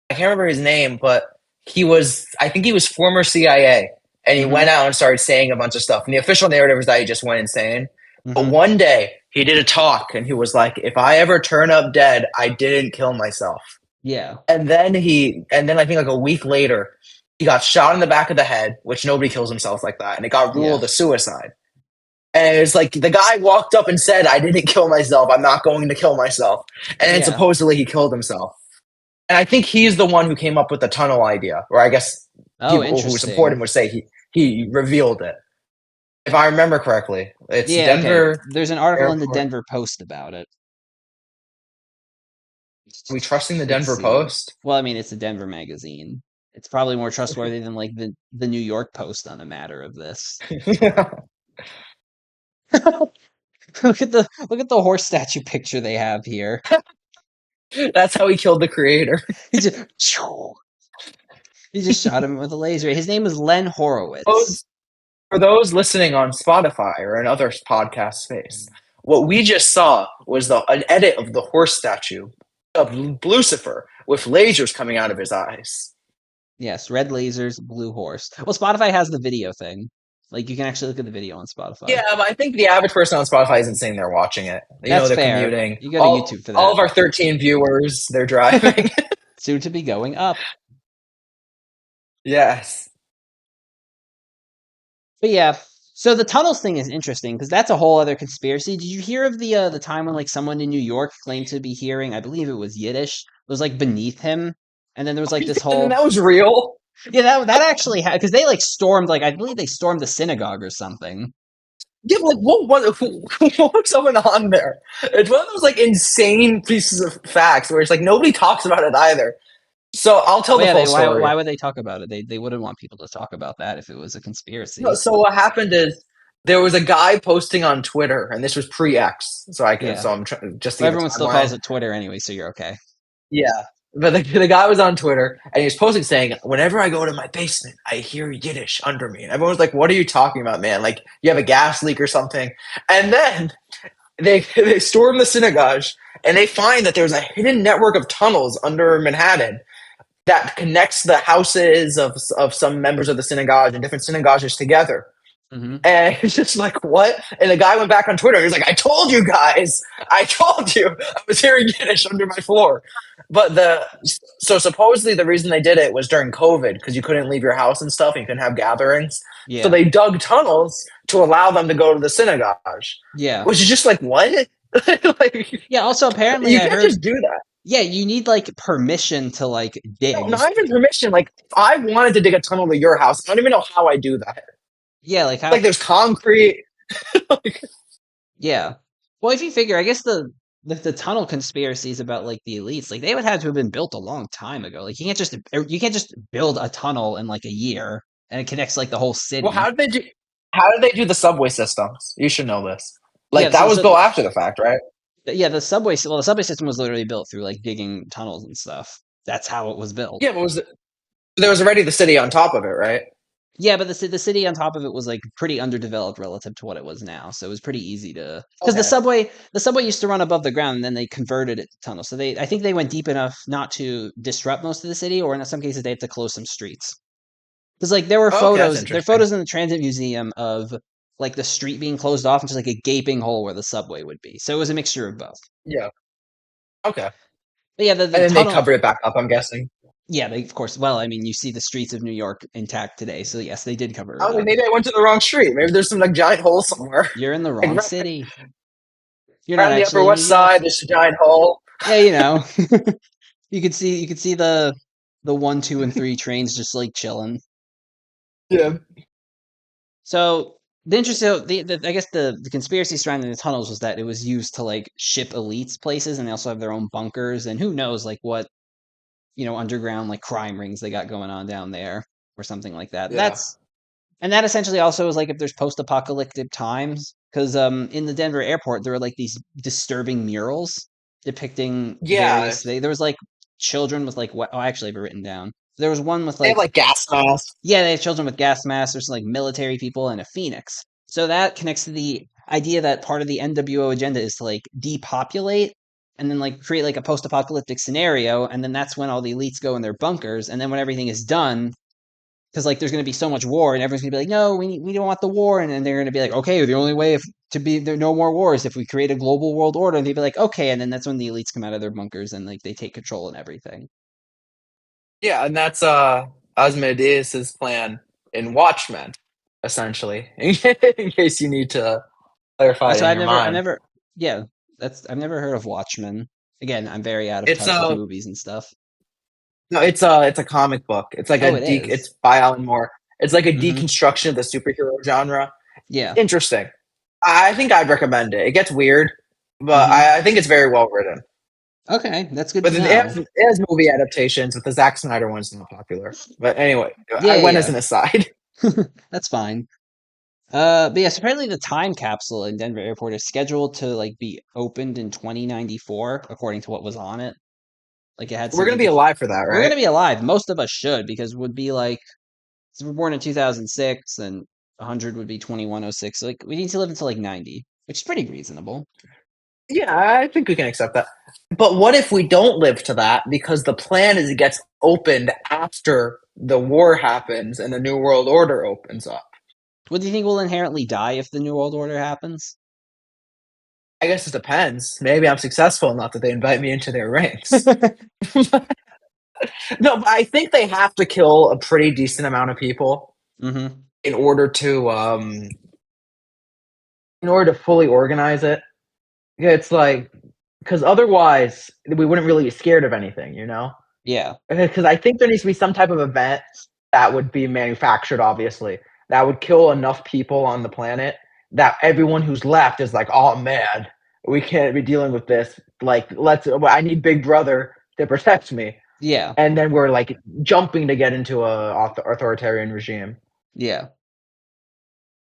I can't remember his name, but I think he was former CIA, and he Hmm. went out and started saying a bunch of stuff. And the official narrative is that he just went insane. But Hmm. one day he did a talk and he was like, if I ever turn up dead, I didn't kill myself. Yeah. And then I think like a week later, he got shot in the back of the head, which nobody kills themselves like that, and it got Yeah. ruled a suicide. And it's like the guy walked up and said, I didn't kill myself. I'm not going to kill myself. And then Yeah. supposedly he killed himself. And I think he's the one who came up with the tunnel idea, or I guess Oh, people who support interesting. him would say he revealed it. If I remember correctly, it's Yeah, okay. Denver There's an article in the Airport. Denver Post about it. Are we trusting the Let's Denver see. Post? Well, I mean, it's a Denver magazine. It's probably more trustworthy than like the New York Post on a matter of this. Look at the horse statue picture they have here. That's how he killed the creator. He just he just shot him with a laser. His name is Len Horowitz. Those, for those listening on Spotify or in other podcast space, what we just saw was an edit of the horse statue of Lucifer with lasers coming out of his eyes. Yes, red lasers, blue horse. Well, Spotify has the video thing. Like you can actually look at the video on Spotify. Yeah, but I think the average person on Spotify isn't sitting there watching it. That's They're fair. commuting. You go to All YouTube for all that. of our 13 viewers, they're driving. Soon to be going up. Yes. But yeah, so the tunnels thing is interesting because that's a whole other conspiracy. Did you hear of the time when like someone in New York claimed to be hearing, I believe it was Yiddish, it was like beneath him, and then there was like this And whole that was real. yeah that actually had because they like stormed like I believe they stormed the synagogue or something. Yeah, like what was going on there? It's one of those like insane pieces of facts where it's like nobody talks about it either. So I'll tell Well, the yeah, full they why story. would they talk about it? They wouldn't want people to talk about that if it was a No, conspiracy. so what happened is there was a guy posting on Twitter, and this was pre-X. Yeah, So I'm just to well, give a everyone still calls timeline. it Twitter anyway, so you're okay. Yeah. But the guy was on Twitter and he was posting saying, whenever I go to my basement, I hear Yiddish under me. And everyone was like, what are you talking about, man? Like, you have a gas leak or something. And then they storm the synagogue and they find that there's a hidden network of tunnels under Manhattan that connects the houses of some members of the synagogue and different synagogues together. Hmm. And it's just like, what? And the guy went back on Twitter. He's like, I told you guys. I told you. I was hearing Yiddish under my floor. But so supposedly the reason they did it was during COVID because you couldn't leave your house and stuff and you couldn't have gatherings. So Yeah, they dug tunnels to allow them to go to the synagogue, yeah, which is just like, what? Like, yeah. Also, apparently, you I can't heard just do that. yeah, you need like permission to like No, dig. not even permission. Like, if I wanted to dig a tunnel to your house, I don't even know how I do that. Yeah, like Like, how there's concrete. yeah. Well, if you figure, I guess the tunnel conspiracies about like the elites, like they would have to have been built a long time ago. Like you can't just build a tunnel in like a year and it connects like the whole Well, city. how did they do the subway systems? You should know this. Yeah, Like that was built after the fact, right? yeah, the subway system was literally built through like digging tunnels and stuff. That's how it was built. Yeah, but there was already the city on top of it, right? Yeah, but the city on top of it was like pretty underdeveloped relative to what it was now, so it was pretty easy to because the Okay. subway the subway used to run above the ground and then they converted it to tunnels. So I think they went deep enough not to disrupt most of the city, or in some cases they had to close some streets. Because like Okay, that's there are interesting. photos in the transit museum of like the street being closed off and just like a gaping hole where the subway would be. So it was a mixture of both. Yeah. Okay. But yeah, the And then they tunnel. covered it back up, I'm guessing. Yeah, they, of course. Well, I mean, you see the streets of New York intact today, so yes, they did cover it Oh, up. maybe I went to the wrong street. Maybe there's some like giant hole somewhere. You're in the Like wrong city. You're not around the Upper actually in New West York. Side, there's a giant hole. Yeah, you could see the 1, 2, and 3 trains just like chilling. Yeah. So the interesting, so I guess the conspiracy surrounding the tunnels was that it was used to like ship elites places, and they also have their own bunkers, and who knows like what underground like crime rings they got going on down there or something like that. Yeah. And that essentially also is like if there's post-apocalyptic times, because in the Denver airport there were like these disturbing murals depicting Yeah. various. There was like children with like what? Oh, I actually have it written down. There was one with They have like like gas masks. yeah, they have children with gas masks. There's like military people and a phoenix. So that connects to the idea that part of the NWO agenda is to like depopulate and then like create like a post-apocalyptic scenario, and then that's when all the elites go in their bunkers, and then when everything is done, because like there's going to be so much war, and everyone's going to be like, no, we don't want the war, and then they're going to be like, okay, the only way if to be there no more wars if we create a global world order, and they'd be like, okay, and then that's when the elites come out of their bunkers and like they take control and everything. Yeah, and that's Asmodeus's plan in Watchmen, essentially. In case you need to clarify it Also, in your I've mind. never, yeah, that's I've never heard of Watchmen. Again, I'm very out of It's touch with movies and stuff. no, it's a comic book. It's like Oh, it is. it's by Alan Moore. It's like a Mm-hmm. deconstruction of the superhero genre. Yeah. Interesting. I think I'd recommend it. It gets weird, but Mm-hmm. I think it's very well written. Okay, that's good But to know. it has movie adaptations, but the Zack Snyder one's not popular. But anyway, I Yeah, went as yeah, an aside. yeah. That's fine. But yes, apparently the time capsule in Denver Airport is scheduled to like be opened in 2094, according to what was on it. Like it had We're some gonna like be if alive for that, we're right? gonna be alive, most of us should because would be like so we're born in 2006 and 100 would be 2106. So, like we need to live until like 90, which is pretty reasonable. Yeah, I think we can accept that. But what if we don't live to that because the plan is it gets opened after the war happens and the New World Order opens up? What do you think will inherently die if the New World Order happens? I guess it depends. Maybe I'm successful enough that they invite me into their ranks. No, but I think they have to kill a pretty decent amount of people Mm-hmm. in order to fully organize it. Yeah, it's like because otherwise we wouldn't really be scared of anything, you know? Yeah. Because I think there needs to be some type of event that would be manufactured, obviously, that would kill enough people on the planet that everyone who's left is like, "Oh man, we can't be dealing with this. Like, I need Big Brother to protect me." Yeah. And then we're like jumping to get into a authoritarian regime. Yeah.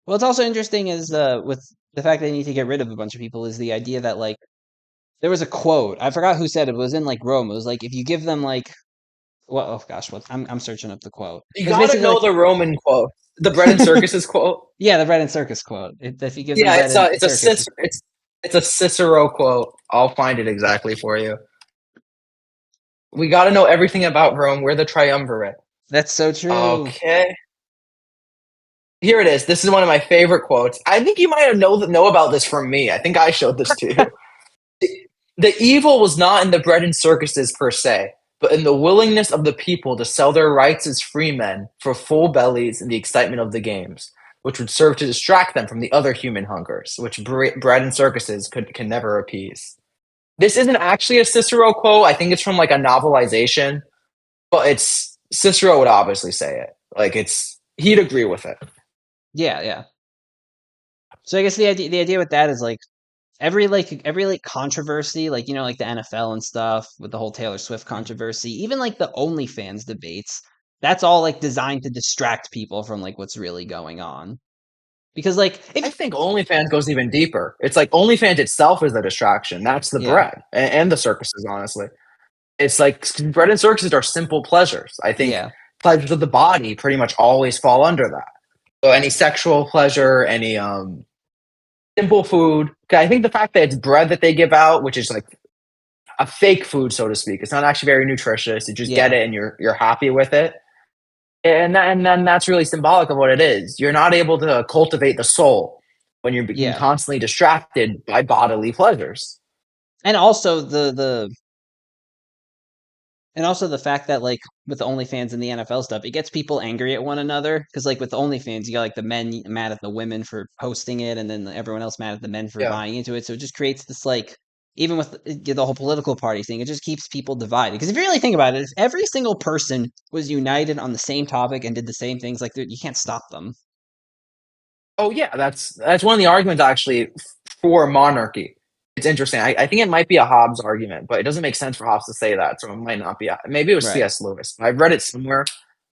Well, it's also interesting is with the fact they need to get rid of a bunch of people is the idea that like there was a quote. I forgot who said it. It was in like Rome. It was like if you give them like what oh gosh, what I'm searching up the quote. You It's gotta basically know like the Roman quote, the bread and circuses quote. yeah, the bread and circus quote. If you give them Yeah, bread and it's a circus, it's a Cicero quote. I'll find it exactly for you. We got to know everything about Rome. We're the Triumvirate. that's so true. Okay, here it is. This is one of my favorite quotes. I think you might have know about this from me. I think I showed this to you. The evil was not in the bread and circuses per se, but in the willingness of the people to sell their rights as free men for full bellies and the excitement of the games, which would serve to distract them from the other human hungers, which bread and circuses can never appease. This isn't actually a Cicero quote. I think it's from like a novelization, but it's Cicero would obviously say it. Like he'd agree with it. Yeah, yeah. So I guess the idea with that is like every like controversy, like you know, like the NFL and stuff with the whole Taylor Swift controversy, even like the OnlyFans debates, that's all like designed to distract people from like what's really going on. Because like I if think OnlyFans goes even deeper. It's like OnlyFans itself is the distraction. That's the yeah, bread and the circuses, honestly. It's like bread and circuses are simple pleasures. I think yeah, pleasures of the body pretty much always fall under that. So any sexual pleasure, any simple food. I think the fact that it's bread that they give out, which is like a fake food, so to speak. It's not actually very nutritious. You just get yeah, it and you're happy with it. And then that's really symbolic of what it is. You're not able to cultivate the soul when you're being yeah. constantly distracted by bodily pleasures. And also the fact that like with the OnlyFans and the NFL stuff, it gets people angry at one another because like with the OnlyFans, you got like the men mad at the women for posting it, and then everyone else mad at the men for Yeah. buying into it. So it just creates this like even with the whole political party thing, it just keeps people divided. Because if you really think about it, if every single person was united on the same topic and did the same things, like you can't stop them. Oh yeah, that's one of the arguments actually for monarchy. It's interesting. I think it might be a Hobbes argument, but it doesn't make sense for Hobbes to say that, so it might not be. Maybe it was Right. C.S. Lewis. I've read it somewhere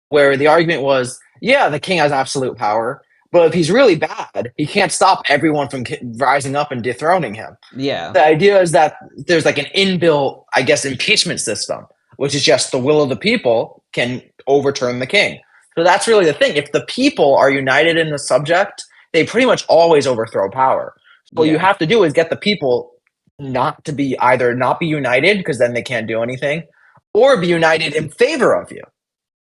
where the argument was, yeah, the king has absolute power, but if he's really bad, he can't stop everyone from rising up and dethroning him. Yeah. The idea is that there's like an inbuilt, I guess, impeachment system, which is just the will of the people can overturn the king. So that's really the thing. If the people are united in the subject, they pretty much always overthrow power. So what you Yeah. have to do is get the people not to be either not be united because then they can't do anything, or be united in favor of you.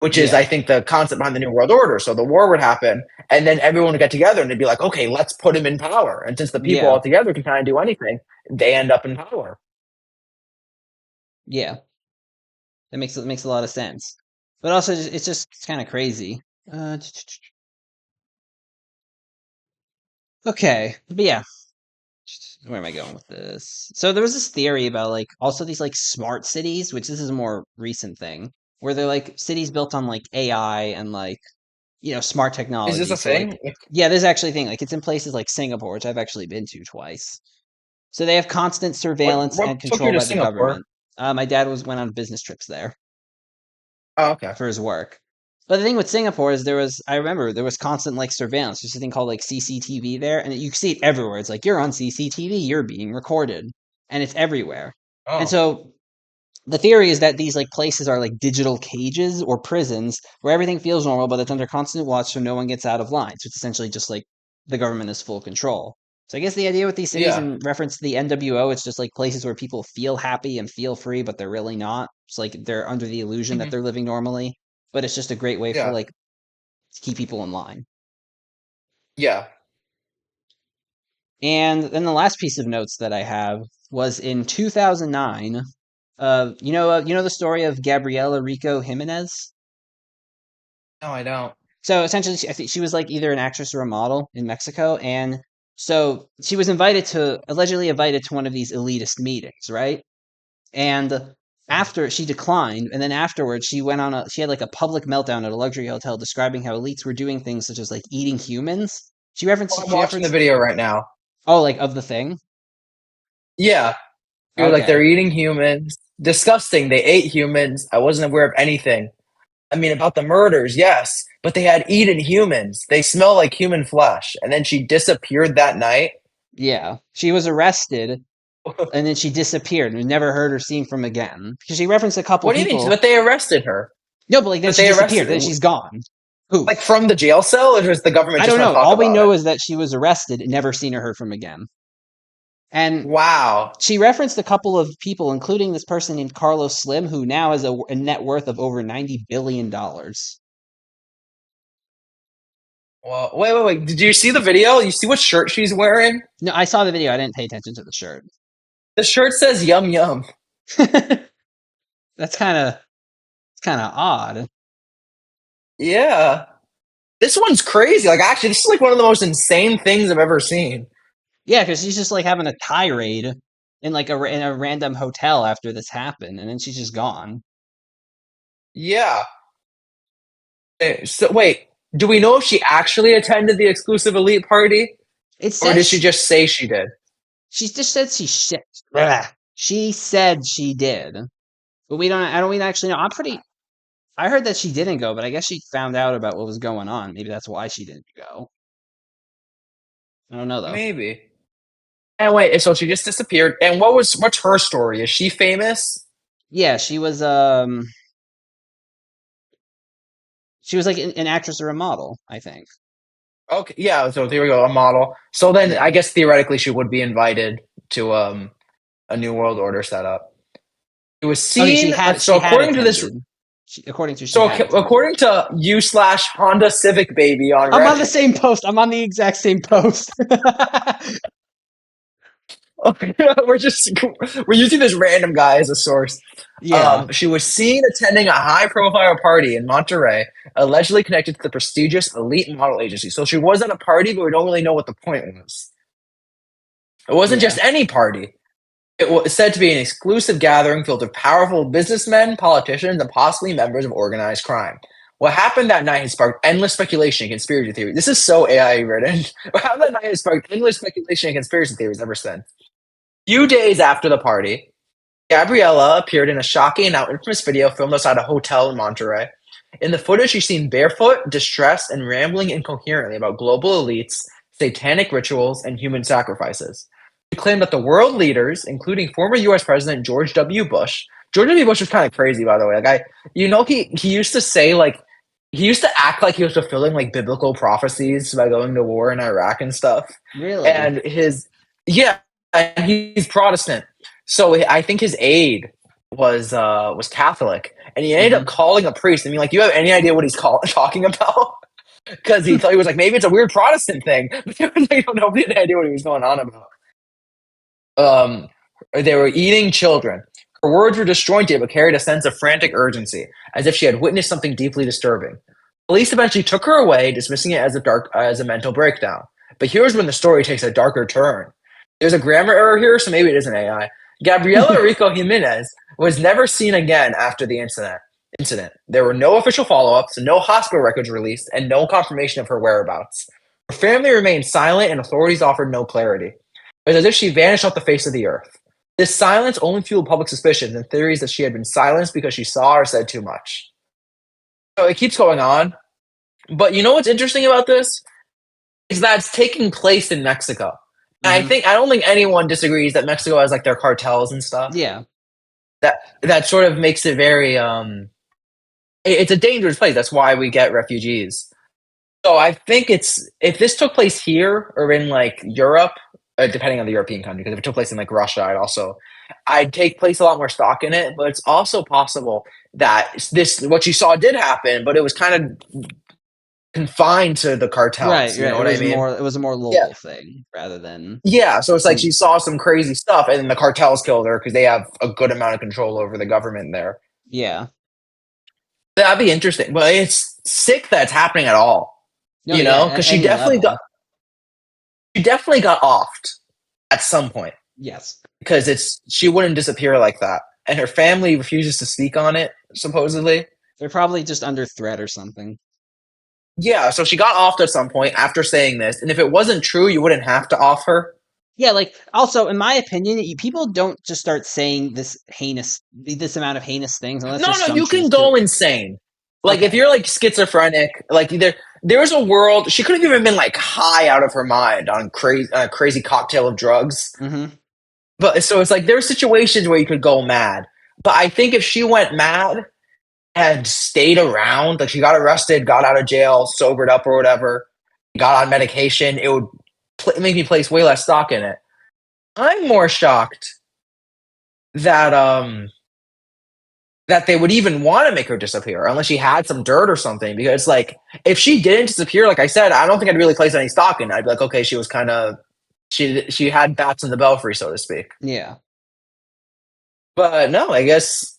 which is, I Yeah. think, the concept behind the New World Order. So the war would happen, and then everyone would get together and they'd be like, okay, let's put him in power. And since the people Yeah. all together can kind of do anything, they end up in power. Yeah. That makes a lot of sense. But also, it's just kind of crazy. Uh, okay, but yeah, where am I going with this? So there was this theory about like also these like smart cities, which this is a more recent thing, where they're like cities built on like AI and like smart Is this technology. a So like thing? Like, yeah, there's actually a thing like it's in places like Singapore, which I've actually been to twice. So they have constant surveillance what and took you control to by the Singapore? government. My dad went on business trips there Oh, okay. for his work. But the thing with Singapore is I remember there was constant like surveillance. There's a thing called like CCTV there, and you see it everywhere. It's like you're on CCTV, you're being recorded, and it's everywhere. And Oh, so the theory is that these like places are like digital cages or prisons where everything feels normal, but it's under constant watch, so no one gets out of line. So it's essentially just like the government is full control. So I guess the idea with these cities, yeah. in reference to the NWO, it's just like places where people feel happy and feel free, but they're really not. It's like they're under the illusion that Hmm. they're living normally, but it's just a great way for Yeah. like to keep people in line. Yeah. And then the last piece of notes that I have was in 2009. You know the story of Gabriela Rico Jimenez. No, I don't. So essentially, I think she was like either an actress or a model in Mexico, and so she was allegedly invited to one of these elitist meetings, right? And after she declined, and then afterwards she had like a public meltdown at a luxury hotel, describing how elites were doing things such as like eating humans. Oh, I'm watching the video right now. Oh, like of the thing. Yeah. You're like, Okay, they're eating humans. Disgusting. They ate humans. I wasn't aware of anything. I mean, about the murders, yes, but they had eaten humans. They smell like human flesh. And then she disappeared that night. yeah, she was arrested and then she disappeared. We never heard or seen from again because she referenced a couple What do you mean? people. But they arrested her. No, but like then But she they disappeared. arrested her. Then she's gone. Like Poof. from the jail cell, or does the government I just don't not know. talk All we about it? know is that she was arrested and never seen or heard from again. And Wow. she referenced a couple of people, including this person named Carlos Slim, who now has a net worth of over $90 billion. Well, wait. Did you see the video? You see what shirt she's wearing? No, I saw the video. I didn't pay attention to the shirt. The shirt says "Yum Yum." That's kind of odd. Yeah. This one's crazy. Like, actually, this is like one of the most insane things I've ever seen. Yeah, because she's just like having a tirade in like in a random hotel after this happened, and then she's just gone. Yeah. So wait, do we know if she actually attended the exclusive elite party, It or says did she just say she did? she just said she said she did, but we don't. I don't even actually know. I heard that she didn't go, but I guess she found out about what was going on. Maybe that's why she didn't go. I don't know though. Maybe. And wait, so she just disappeared. And what's her story? Is she famous? Yeah, she was like an actress or a model, I think. Okay, yeah. So there we go, a model. So then Yeah. I guess theoretically she would be invited to a New World Order setup. It was Okay, seen. she So had according to this, attended. According to she so had attended. according to you slash Honda Civic Baby on I'm on the Reddit. same post. I'm on the exact same post. We're using this random guy as a source. Yeah. She was seen attending a high-profile party in Monterey, allegedly connected to the prestigious elite model agency. So she was at a party, but we don't really know what the point was. It wasn't Yeah. just any party. It was said to be an exclusive gathering filled with powerful businessmen, politicians, and possibly members of organized crime. What happened that night has sparked endless speculation and conspiracy theories. This is so AI written. What happened that night has sparked endless speculation and conspiracy theories ever since. Few days after the party, Gabriella appeared in a shocking and now infamous video filmed outside a hotel in Monterey. In the footage, she's seen barefoot, distressed, and rambling incoherently about global elites, satanic rituals, and human sacrifices. She claimed that the world leaders, including former U.S. President George W. Bush was kind of crazy, by the way. He used to say he used to act like he was fulfilling like biblical prophecies by going to war in Iraq and stuff. Really? And yeah, and he's Protestant. So I think his aide was Catholic, and he ended up Hmm. calling a priest and being like, "You have any idea what he's talking about?" Because he thought he was like, maybe it's a weird Protestant thing, but they don't know. Nobody had any idea what he was going on about. Um, they were eating children. Her words were disjointed but carried a sense of frantic urgency, as if she had witnessed something deeply disturbing. Police eventually took her away, dismissing it as a mental breakdown. But here's when the story takes a darker turn. There's a grammar error here, so maybe it is an AI. Gabriela Rico Jimenez was never seen again after the incident. There were no official follow-ups, no hospital records released, and no confirmation of her whereabouts. Her family remained silent, and authorities offered no clarity. It was as if she vanished off the face of the earth. This silence only fueled public suspicions and theories that she had been silenced because she saw or said too much. So it keeps going on. But you know what's interesting about this? Is that it's taking place in Mexico. And Hmm. I don't think anyone disagrees that Mexico has like their cartels and stuff. Yeah. That sort of makes it very it's a dangerous place. That's why we get refugees. So I think it's if this took place here or in like Europe, depending on the European country, because if it took place in like Russia, I'd take place a lot more stock in it. But it's also possible that this what you saw did happen, but it was kind of confined to the cartels. Right. You Right. know It what I was mean? more. It was a more Yeah, local thing rather than yeah. So it's like some. she saw some crazy stuff, and then the cartels killed her because they have a good amount of control over the government there. Yeah. That'd be interesting, but it's sick that it's happening at all. No. You Yeah. know, At because any level. she definitely got offed at some point Yes. because she wouldn't disappear like that, and her family refuses to speak on it supposedly. They're probably just under threat or something. Yeah, so she got offed at some point after saying this, and if it wasn't true, you wouldn't have to off her. Yeah, like also in my opinion, people don't just start saying this amount of heinous things unless No, there's no, some you can truth to it. go insane. Like if Okay. you're like schizophrenic, like there's a world she could have even been like high out of her mind on crazy cocktail of drugs. Hmm. But so it's like there are situations where you could go mad. But I think if she went mad and stayed around, like she got arrested, got out of jail, sobered up or whatever, got on medication, it would make me place way less stock in it. I'm more shocked that that they would even want to make her disappear unless she had some dirt or something. Because like if she didn't disappear, like I said, I don't think I'd really place any stock in it. I'd be like, okay, she was kind of she had bats in the belfry, so to speak. Yeah. But no, I guess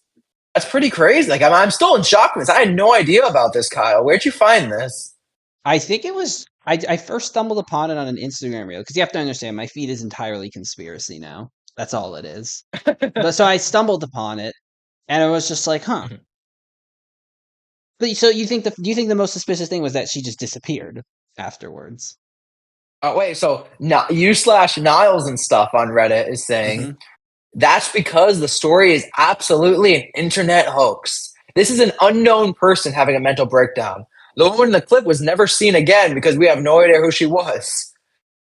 that's pretty crazy. Like I'm still in shock from this. I had no idea about this, Kyle. Where'd you find this? I think it was I first stumbled upon it on an Instagram reel because you have to understand my feed is entirely conspiracy now. That's all it is. But so I stumbled upon it and I was just like, huh. But so do you think the most suspicious thing was that she just disappeared afterwards? Oh wait, so you slash Niles and stuff on Reddit is saying Hmm. that's because the story is absolutely an internet hoax. This is an unknown person having a mental breakdown. The woman in the clip was never seen again because we have no idea who she was.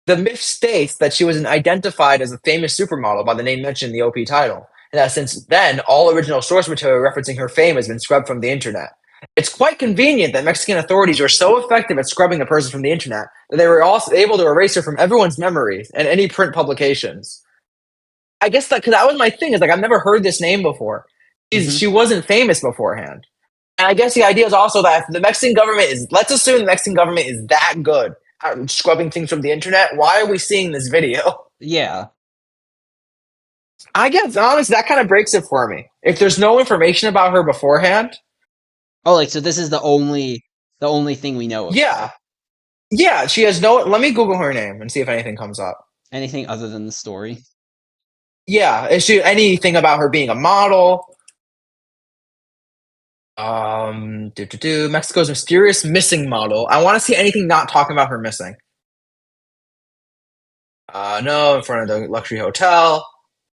The myth states that she was identified as a famous supermodel by the name mentioned in the OP title, and that since then, all original source material referencing her fame has been scrubbed from the internet. It's quite convenient that Mexican authorities were so effective at scrubbing a person from the internet that they were also able to erase her from everyone's memories and any print publications. I guess that because that was my thing is like I've never heard this name before. She Hmm. wasn't famous beforehand, and I guess the idea is also that if the Mexican government is let's assume the Mexican government is that good at scrubbing things from the internet. Why are we seeing this video? Yeah. I guess honestly that kind of breaks it for me. If there's no information about her beforehand, Oh, like so this is the only thing we know of her. yeah, yeah, she has no. Let me Google her name and see if anything comes up. Anything other than the story? Yeah, is she anything about her being a model? Mexico's mysterious missing model. I want to see anything not talking about her missing. No, in front of the luxury hotel.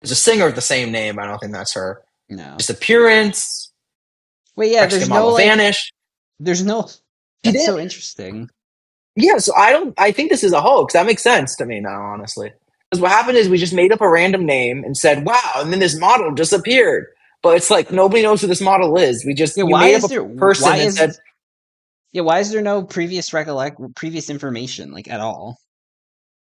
There's a singer with the same name. I don't think that's her. No. Disappearance. Wait, yeah, Mexican there's no model like vanished. there's no She that's did. so interesting. Yeah, so I don't. I think this is a hoax. That makes sense to me now, honestly. Because what happened is we just made up a random name and said, "Wow," and then this model disappeared. But it's like nobody knows who this model is. Yeah, We made up a person and said, why is there no previous information like at all?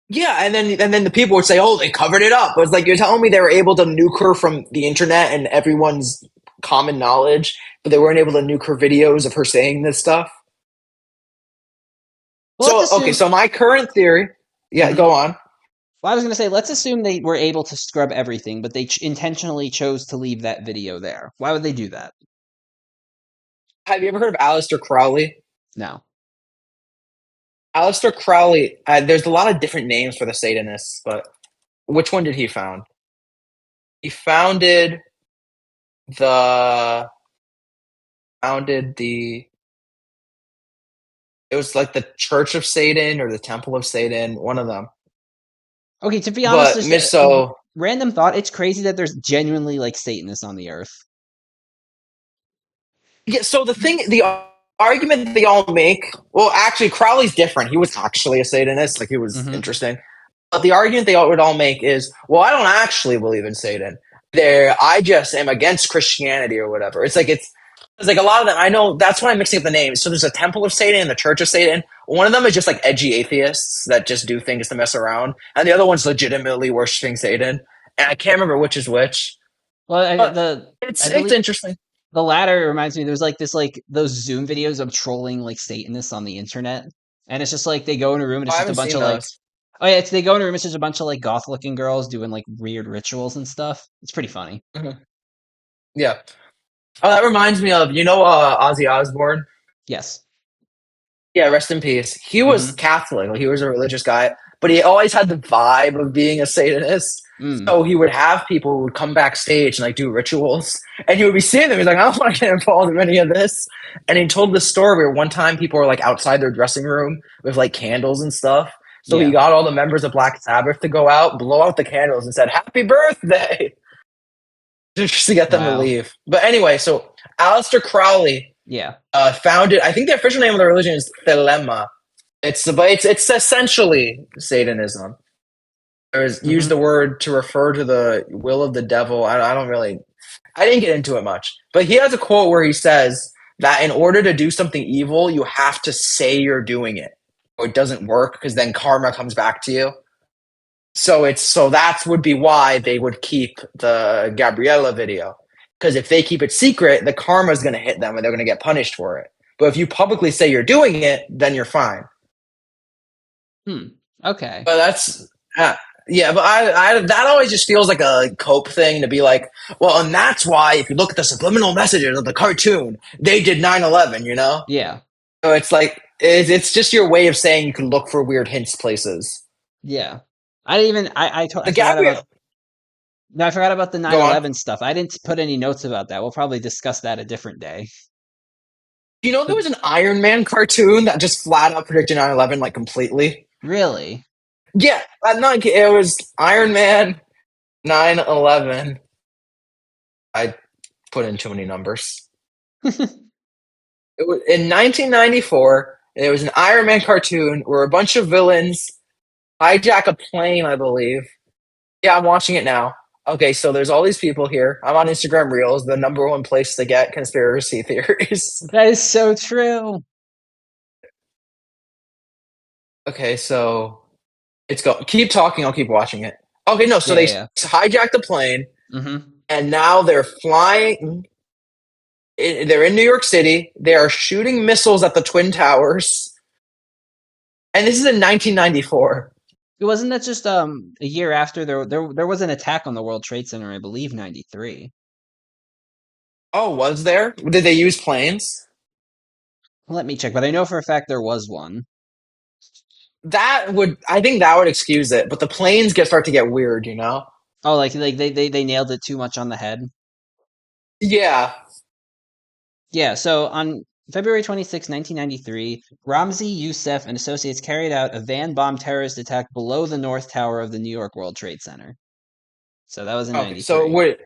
yeah, and then the people would say, "Oh, they covered it up." But it's like you're telling me they were able to nuke her from the internet and everyone's common knowledge, but they weren't able to nuke her videos of her saying this stuff. Well, let's Okay, assume. so my current theory, yeah, Mhm. go on. Well, I was going to say, let's assume they were able to scrub everything, but they intentionally chose to leave that video there. Why would they do that? Have you ever heard of Aleister Crowley? No. Aleister Crowley, there's a lot of different names for the Satanists, but which one did he found? He the founded the it was like the Church of Satan or the Temple of Satan, one of them. Okay, to be honest, But just Miss so random thought. It's crazy that there's genuinely like Satanists on the earth. yeah, so the argument they all make, well, actually, Crowley's different. He was actually a Satanist, like he was Hmm. interesting. But the argument they all would all make is, well, I don't actually believe in Satan. I just am against Christianity or whatever. It's like a lot of them. I know that's why I'm mixing up the names. So there's a Temple of Satan and the Church of Satan. One of them is just like edgy atheists that just do things to mess around, and the other one's legitimately worshiping Satan. And I can't remember which is which, Well, but I it's believe interesting. the latter reminds me. There's like this like those Zoom videos of trolling like Satanists on the internet, and it's just like they go in a room and Oh, it's I just a haven't bunch seen of like those. oh yeah, they go in a room. It's just a bunch of like goth looking girls doing like weird rituals and stuff. It's pretty funny. Mhm. Yeah. Oh, that reminds me of Ozzy Osbourne. Yes. Yeah, rest in peace. He was Mm-hmm. Catholic, like he was a religious guy, but he always had the vibe of being a Satanist. Mm. So he would have people who would come backstage and like do rituals, and he would be seeing them. He's like, I don't want to get involved in any of this. And he told this story where one time people were like outside their dressing room with like candles and stuff. So he Yeah. got all the members of Black Sabbath to go out, blow out the candles, and said, "Happy birthday!" just to get them to Wow. leave. But anyway, so Aleister Crowley Yeah. founded. I think the official name of the religion is Thelema. It's essentially Satanism. There's use Mm-hmm. the word to refer to the will of the devil. I don't really. I didn't get into it much, but he has a quote where he says that in order to do something evil, you have to say you're doing it, or it doesn't work because then karma comes back to you. So that would be why they would keep the Gabriella video, because if they keep it secret, the karma is going to hit them and they're going to get punished for it. But if you publicly say you're doing it, then you're fine. Hmm. Okay. But that's yeah, but I that always just feels like a cope thing to be like, well, and that's why if you look at the subliminal messages of the cartoon, they did 9/11, you know? Yeah. So it's like it's just your way of saying you can look for weird hints places. Yeah. I didn't even I The forgot about Gabrielle, no, I forgot about the go on. 9/11 stuff. I didn't put any notes about that. We'll probably discuss that a different day. You know there But was an Iron Man cartoon that just flat out predicted 9/11 like completely? really? Yeah, I'm not it was Iron Man 9/11. I put in too many numbers. It was in 1994. There was an Iron Man cartoon where a bunch of villains hijack a plane, I believe. Yeah, I'm watching it now. Okay, so there's all these people here. I'm on Instagram Reels, the number one place to get conspiracy theories. That is so true. Okay, so it's go. Keep talking. I'll keep watching it. Okay, no. So Yeah, they yeah. hijacked a plane, Mm-hmm. and now they're flying. They're in New York City. They are shooting missiles at the Twin Towers, and this is in 1994. It wasn't that just a year after there was an attack on the World Trade Center, I believe 93. Oh, was there? Did they use planes? Let me check, but I know for a fact there was one. I think that would excuse it, but the planes start to get weird, you know? Oh, like they nailed it too much on the head. Yeah. Yeah, so on February 26, 1993, Ramzi Youssef and associates carried out a van bomb terrorist attack below the North Tower of the New York World Trade Center. So that was in Okay. So 93. what?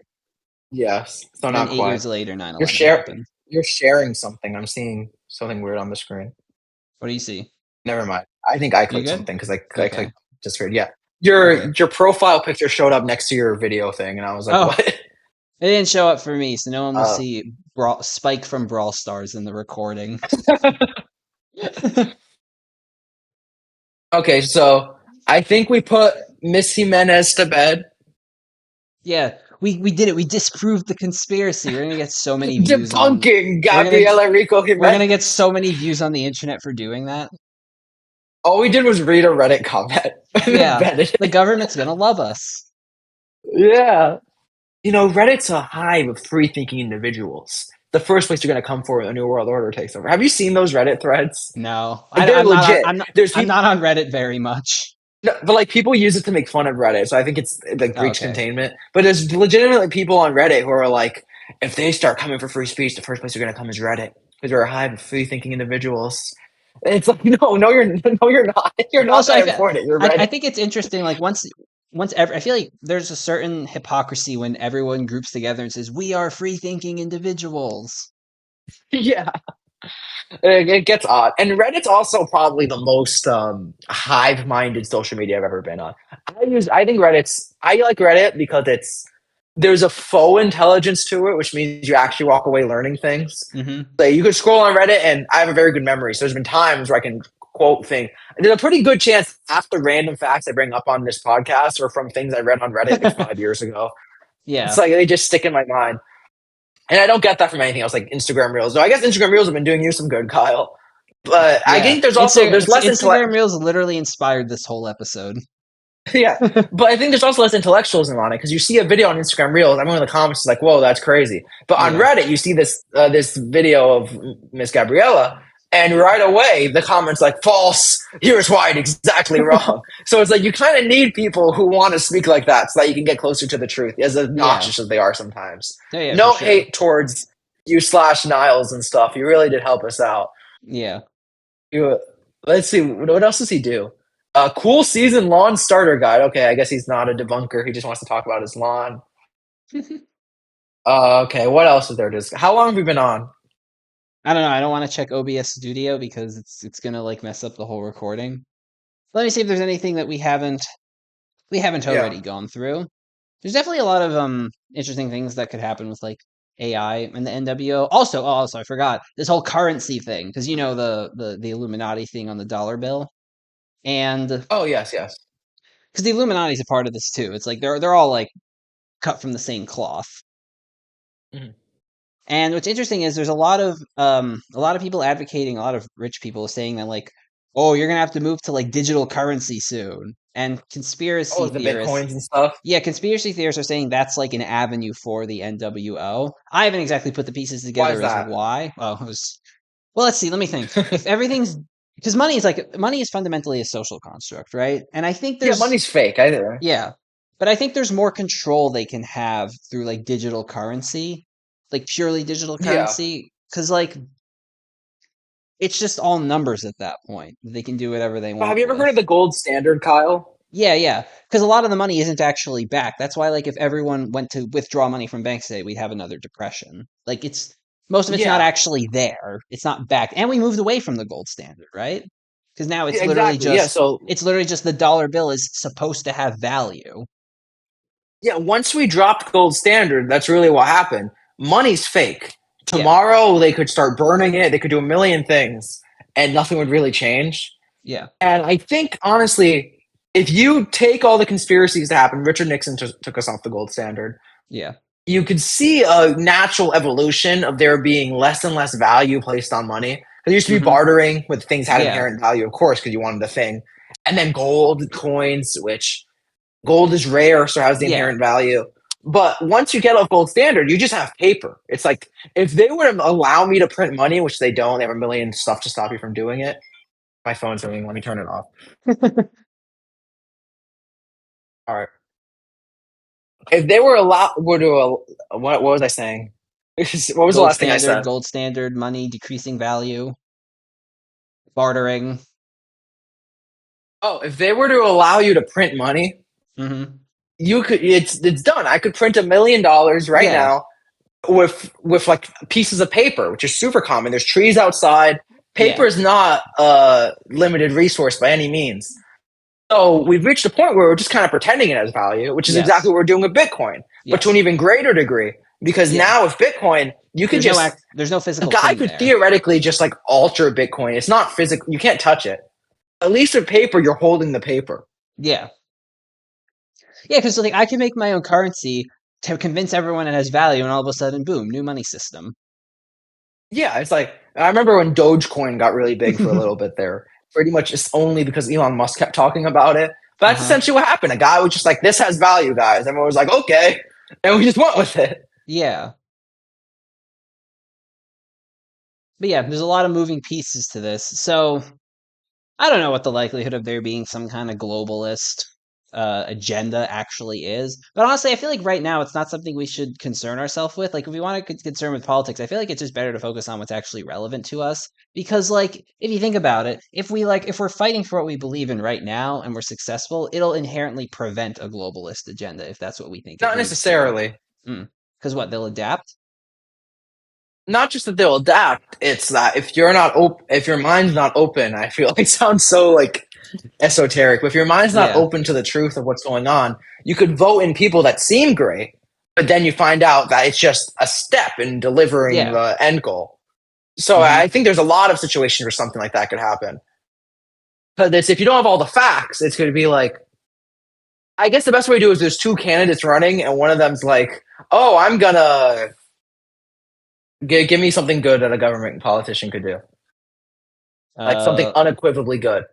Yes. So And then not 8 years quite. later, nine You're eleven share. happened. You're sharing something. I'm seeing something weird on the screen. What do you see? Never mind. I think I You clicked good? something because I Okay. clicked Discord. Yeah. Your Okay. your profile picture showed up next to your video thing, and I was like, Oh, what? it didn't show up for me, so no one will Uh, see Spike from Brawl Stars in the recording. okay. So I think we put Miss Jimenez to bed. Yeah. we did it. We disproved the conspiracy. We're gonna get so many views on. Debunking We're gonna Gabriela Rico we're gonna Jimenez. get so many views on the internet for doing that. All we did was read a Reddit comment and Yeah, embedded the it. government's gonna love us. Yeah. Reddit's a hive of free thinking individuals. The first place you're going to come for when a new world order takes over. Have you seen those Reddit threads? No, Like, they're I'm not on. legit. There's I'm people, not on Reddit very much. no, but like people use it to make fun of Reddit, so I think it's like Oh, breach okay. containment. But there's legitimately people on Reddit who are like, if they start coming for free speech, the first place you're going to come is Reddit because we're a hive of free thinking individuals. And it's like, no, you're not. You're But not also, that important. You're I Reddit. think it's interesting. Like I feel like there's a certain hypocrisy when everyone groups together and says we are free thinking individuals. Yeah. It gets odd. And Reddit's also probably the most hive-minded social media I've ever been on. I like Reddit because there's a faux intelligence to it, which means you actually walk away learning things. Hmm. Like you could scroll on Reddit, and I have a very good memory. So there's been times where I can quote things. There's a pretty good chance half the random facts I bring up on this podcast are from things I read on Reddit like 5 years ago. It's Yeah, like they just stick in my mind. And I don't get that from anything else like Instagram Reels. So I guess Instagram Reels have been doing you some good, Kyle. But I yeah. think there's less Instagram Reels literally inspired this whole episode. yeah, but I think there's also less intellectualism on it because you see a video on Instagram Reels, everyone in the comments is like, "Whoa, that's crazy." But on Yeah, Reddit, you see this video of Miss Gabriella, and right away the comments like, "False. Here's why it's exactly wrong." So it's like you kind of need people who want to speak like that so that you can get closer to the truth, as yeah, obnoxious as they are sometimes. oh, yeah, for No sure. hate towards you slash Niles and stuff. You really did help us out. Yeah. You, let's see, what else does he do? Cool season lawn starter guide. Okay, I guess he's not a debunker. He just wants to talk about his lawn. Okay, what else is there? How long have we been on? I don't know. I don't want to check OBS Studio because it's gonna like mess up the whole recording. Let me see if there's anything that we haven't Yeah. already gone through. There's definitely a lot of interesting things that could happen with like AI and the NWO. Also, I forgot this whole currency thing because you know the Illuminati thing on the dollar bill, and Oh yes, yes. because the Illuminati is a part of this too. It's like they're all like cut from the same cloth. Mhm. And what's interesting is there's a lot of people advocating, a lot of rich people saying that like, oh, you're gonna have to move to like digital currency soon. And Oh, conspiracy the theorists, bitcoins and stuff. yeah, conspiracy theorists are saying that's like an avenue for the NWO. I haven't exactly put the pieces Why together is as that? why. Well, let's see. Let me think. If everything's because money is fundamentally a social construct, right? And I think Yeah, there's money's fake. Either. yeah, but I think there's more control they can have through like digital currency, like purely digital Yeah. currency, because like it's just all numbers at that point. They can do whatever they But have want you ever heard with. of the gold standard, Kyle? Yeah, yeah, because a lot of the money isn't actually back. That's why, like, if everyone went to withdraw money from banks today, we'd have another depression. Like, it's most of it's not Yeah. actually there. It's not back, and we moved away from the gold standard, right? Because now Yeah, exactly. Yeah. So it's literally just the dollar bill is supposed to have value. yeah, once we dropped gold standard, that's really what happened. Money's fake. Yeah, Tomorrow they could start burning it. They could do a million things, and nothing would really change. yeah, And I think, honestly, if you take all the conspiracies that happened, Richard Nixon took us off the gold standard. yeah. You could see a natural evolution of there being less and less value placed on money. There used to be Hmm. bartering with things had Yeah, inherent value, of course, because you wanted the thing. And then gold coins, which gold is rare, so has the yeah. inherent value. But once you get off gold standard, you just have paper. It's like if they were to allow me to print money, which they don't, they have a million stuff to stop you from doing it. My phone's ringing. Let me turn it off. All right. If they were allowed, what was I saying? What was the last thing I said? Gold standard, money decreasing value, bartering. Oh, if they were to allow you to print money, Hmm. you could. It's done. I could print $1 million right Yeah, now with like pieces of paper, which is super common. There's trees outside. Paper yeah, is not a limited resource by any means. So we've reached a point where we're just kind of pretending it has value, which is exactly yes, what we're doing with Bitcoin, but to an yes, even greater degree. Because yeah. now with Bitcoin, you can just There's no a physical guy thing could there. theoretically just like alter Bitcoin. It's not physical. You can't touch it. At least with paper, you're holding the paper. Yeah, yeah. Because like I can make my own currency, to convince everyone it has value, and all of a sudden, boom, new money system. Yeah, it's like I remember when Dogecoin got really big for a little bit there. Pretty much it's only because Elon Musk kept talking about it. But that's Uh-huh. essentially what happened. A guy was just like, "This has value, guys." Everyone was like, "Okay," and we just went with it. Yeah. But yeah, there's a lot of moving pieces to this. So I don't know what the likelihood of there being some kind of globalist agenda actually is. But honestly, I feel like right now it's not something we should concern ourselves with. Like, if we want to concern with politics, I feel like it's just better to focus on what's actually relevant to us. Because, like, if you think about it, if we're fighting for what we believe in right now and we're successful, it'll inherently prevent a globalist agenda if that's what we think it Not leads to. necessarily. Because what, they'll adapt? Not just that they'll adapt. It's that if your mind's not open, I feel like it sounds so like esoteric. But if your mind's not Yeah. open to the truth of what's going on, you could vote in people that seem great, but then you find out that it's just a step in delivering Yeah. the end goal. So Hmm. I think there's a lot of situations where something like that could happen. Because if you don't have all the facts, it's going to be like, I guess the best way to do it is there's two candidates running, and one of them's like, "Oh, I'm gonna give me something good that a government politician could do, like something Uh, unequivocally good.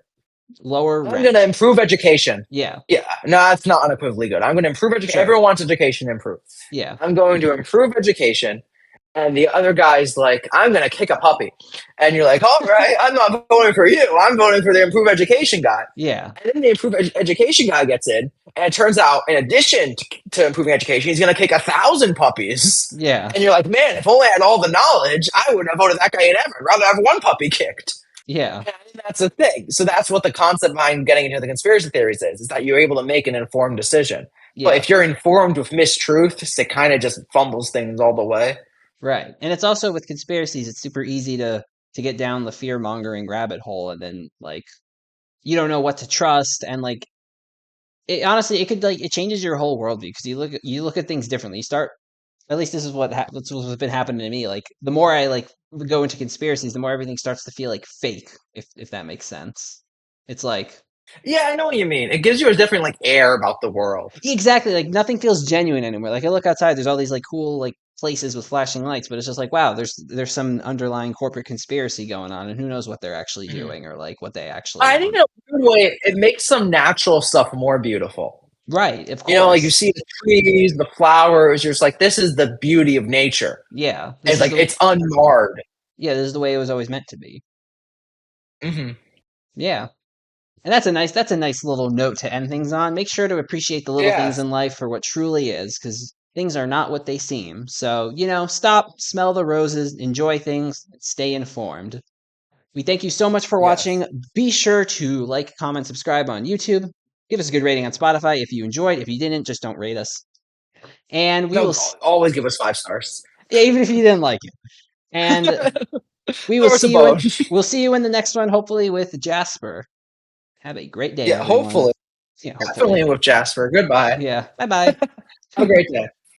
lower I'm gonna rent. improve education." Yeah. Yeah, no, that's not unequivocally good. I'm gonna improve education. Sure. Everyone wants education to improve. Yeah. I'm going to improve education. And the other guy's like, I'm going to kick a puppy. And you're like, all right, I'm not voting for you. I'm voting for the improved education guy. Yeah. And then the improved education guy gets in. And it turns out, in addition to improving education, he's going to kick 1,000 puppies. Yeah. And you're like, man, if only I had all the knowledge, I wouldn't have voted that guy in ever. I'd rather have one puppy kicked. Yeah. And I think that's the thing. So that's what the concept behind getting into the conspiracy theories is that you're able to make an informed decision. But Yeah. if you're informed with mistruths, it kind of just fumbles things all the way. Right. And it's also with conspiracies, it's super easy to get down the fear mongering rabbit hole, and then like you don't know what to trust, and like it honestly it could like it changes your whole worldview because you look at things differently. You start, at least this is what's been happening to me. Like the more I like go into conspiracies, the more everything starts to feel like fake, if that makes sense. It's like Yeah, I know what you mean. It gives you a different like air about the world. exactly, like nothing feels genuine anymore. Like I look outside, there's all these like cool like places with flashing lights, but it's just like wow, there's some underlying corporate conspiracy going on, and who knows what they're actually Mhm. doing or like what they actually I think want. in a weird way, it makes some natural stuff more beautiful. Right, of You know, like you course. see the trees, the flowers. You're just like, this is the beauty of nature. Yeah, this It's is like the it's unmarred. this is the way it was always meant to be. Hmm. Yeah. And that's a nice little note to end things on. Make sure to appreciate the little things Yeah. in life for what truly is, because things are not what they seem. So, stop, smell the roses, enjoy things, stay informed. We thank you so much for Yes. watching. Be sure to like, comment, subscribe on YouTube. Give us a good rating on Spotify if you enjoyed. If you didn't, just don't rate us. And we No, will, always give us 5 stars. yeah, even if you didn't like it. And we will Throw us a see you in, bone. we'll see you in the next one, hopefully with Jasper. Have a great day, Yeah, everyone. hopefully. Yeah, hopefully. Definitely with Jasper. Goodbye. Yeah. Bye bye. Have a great day.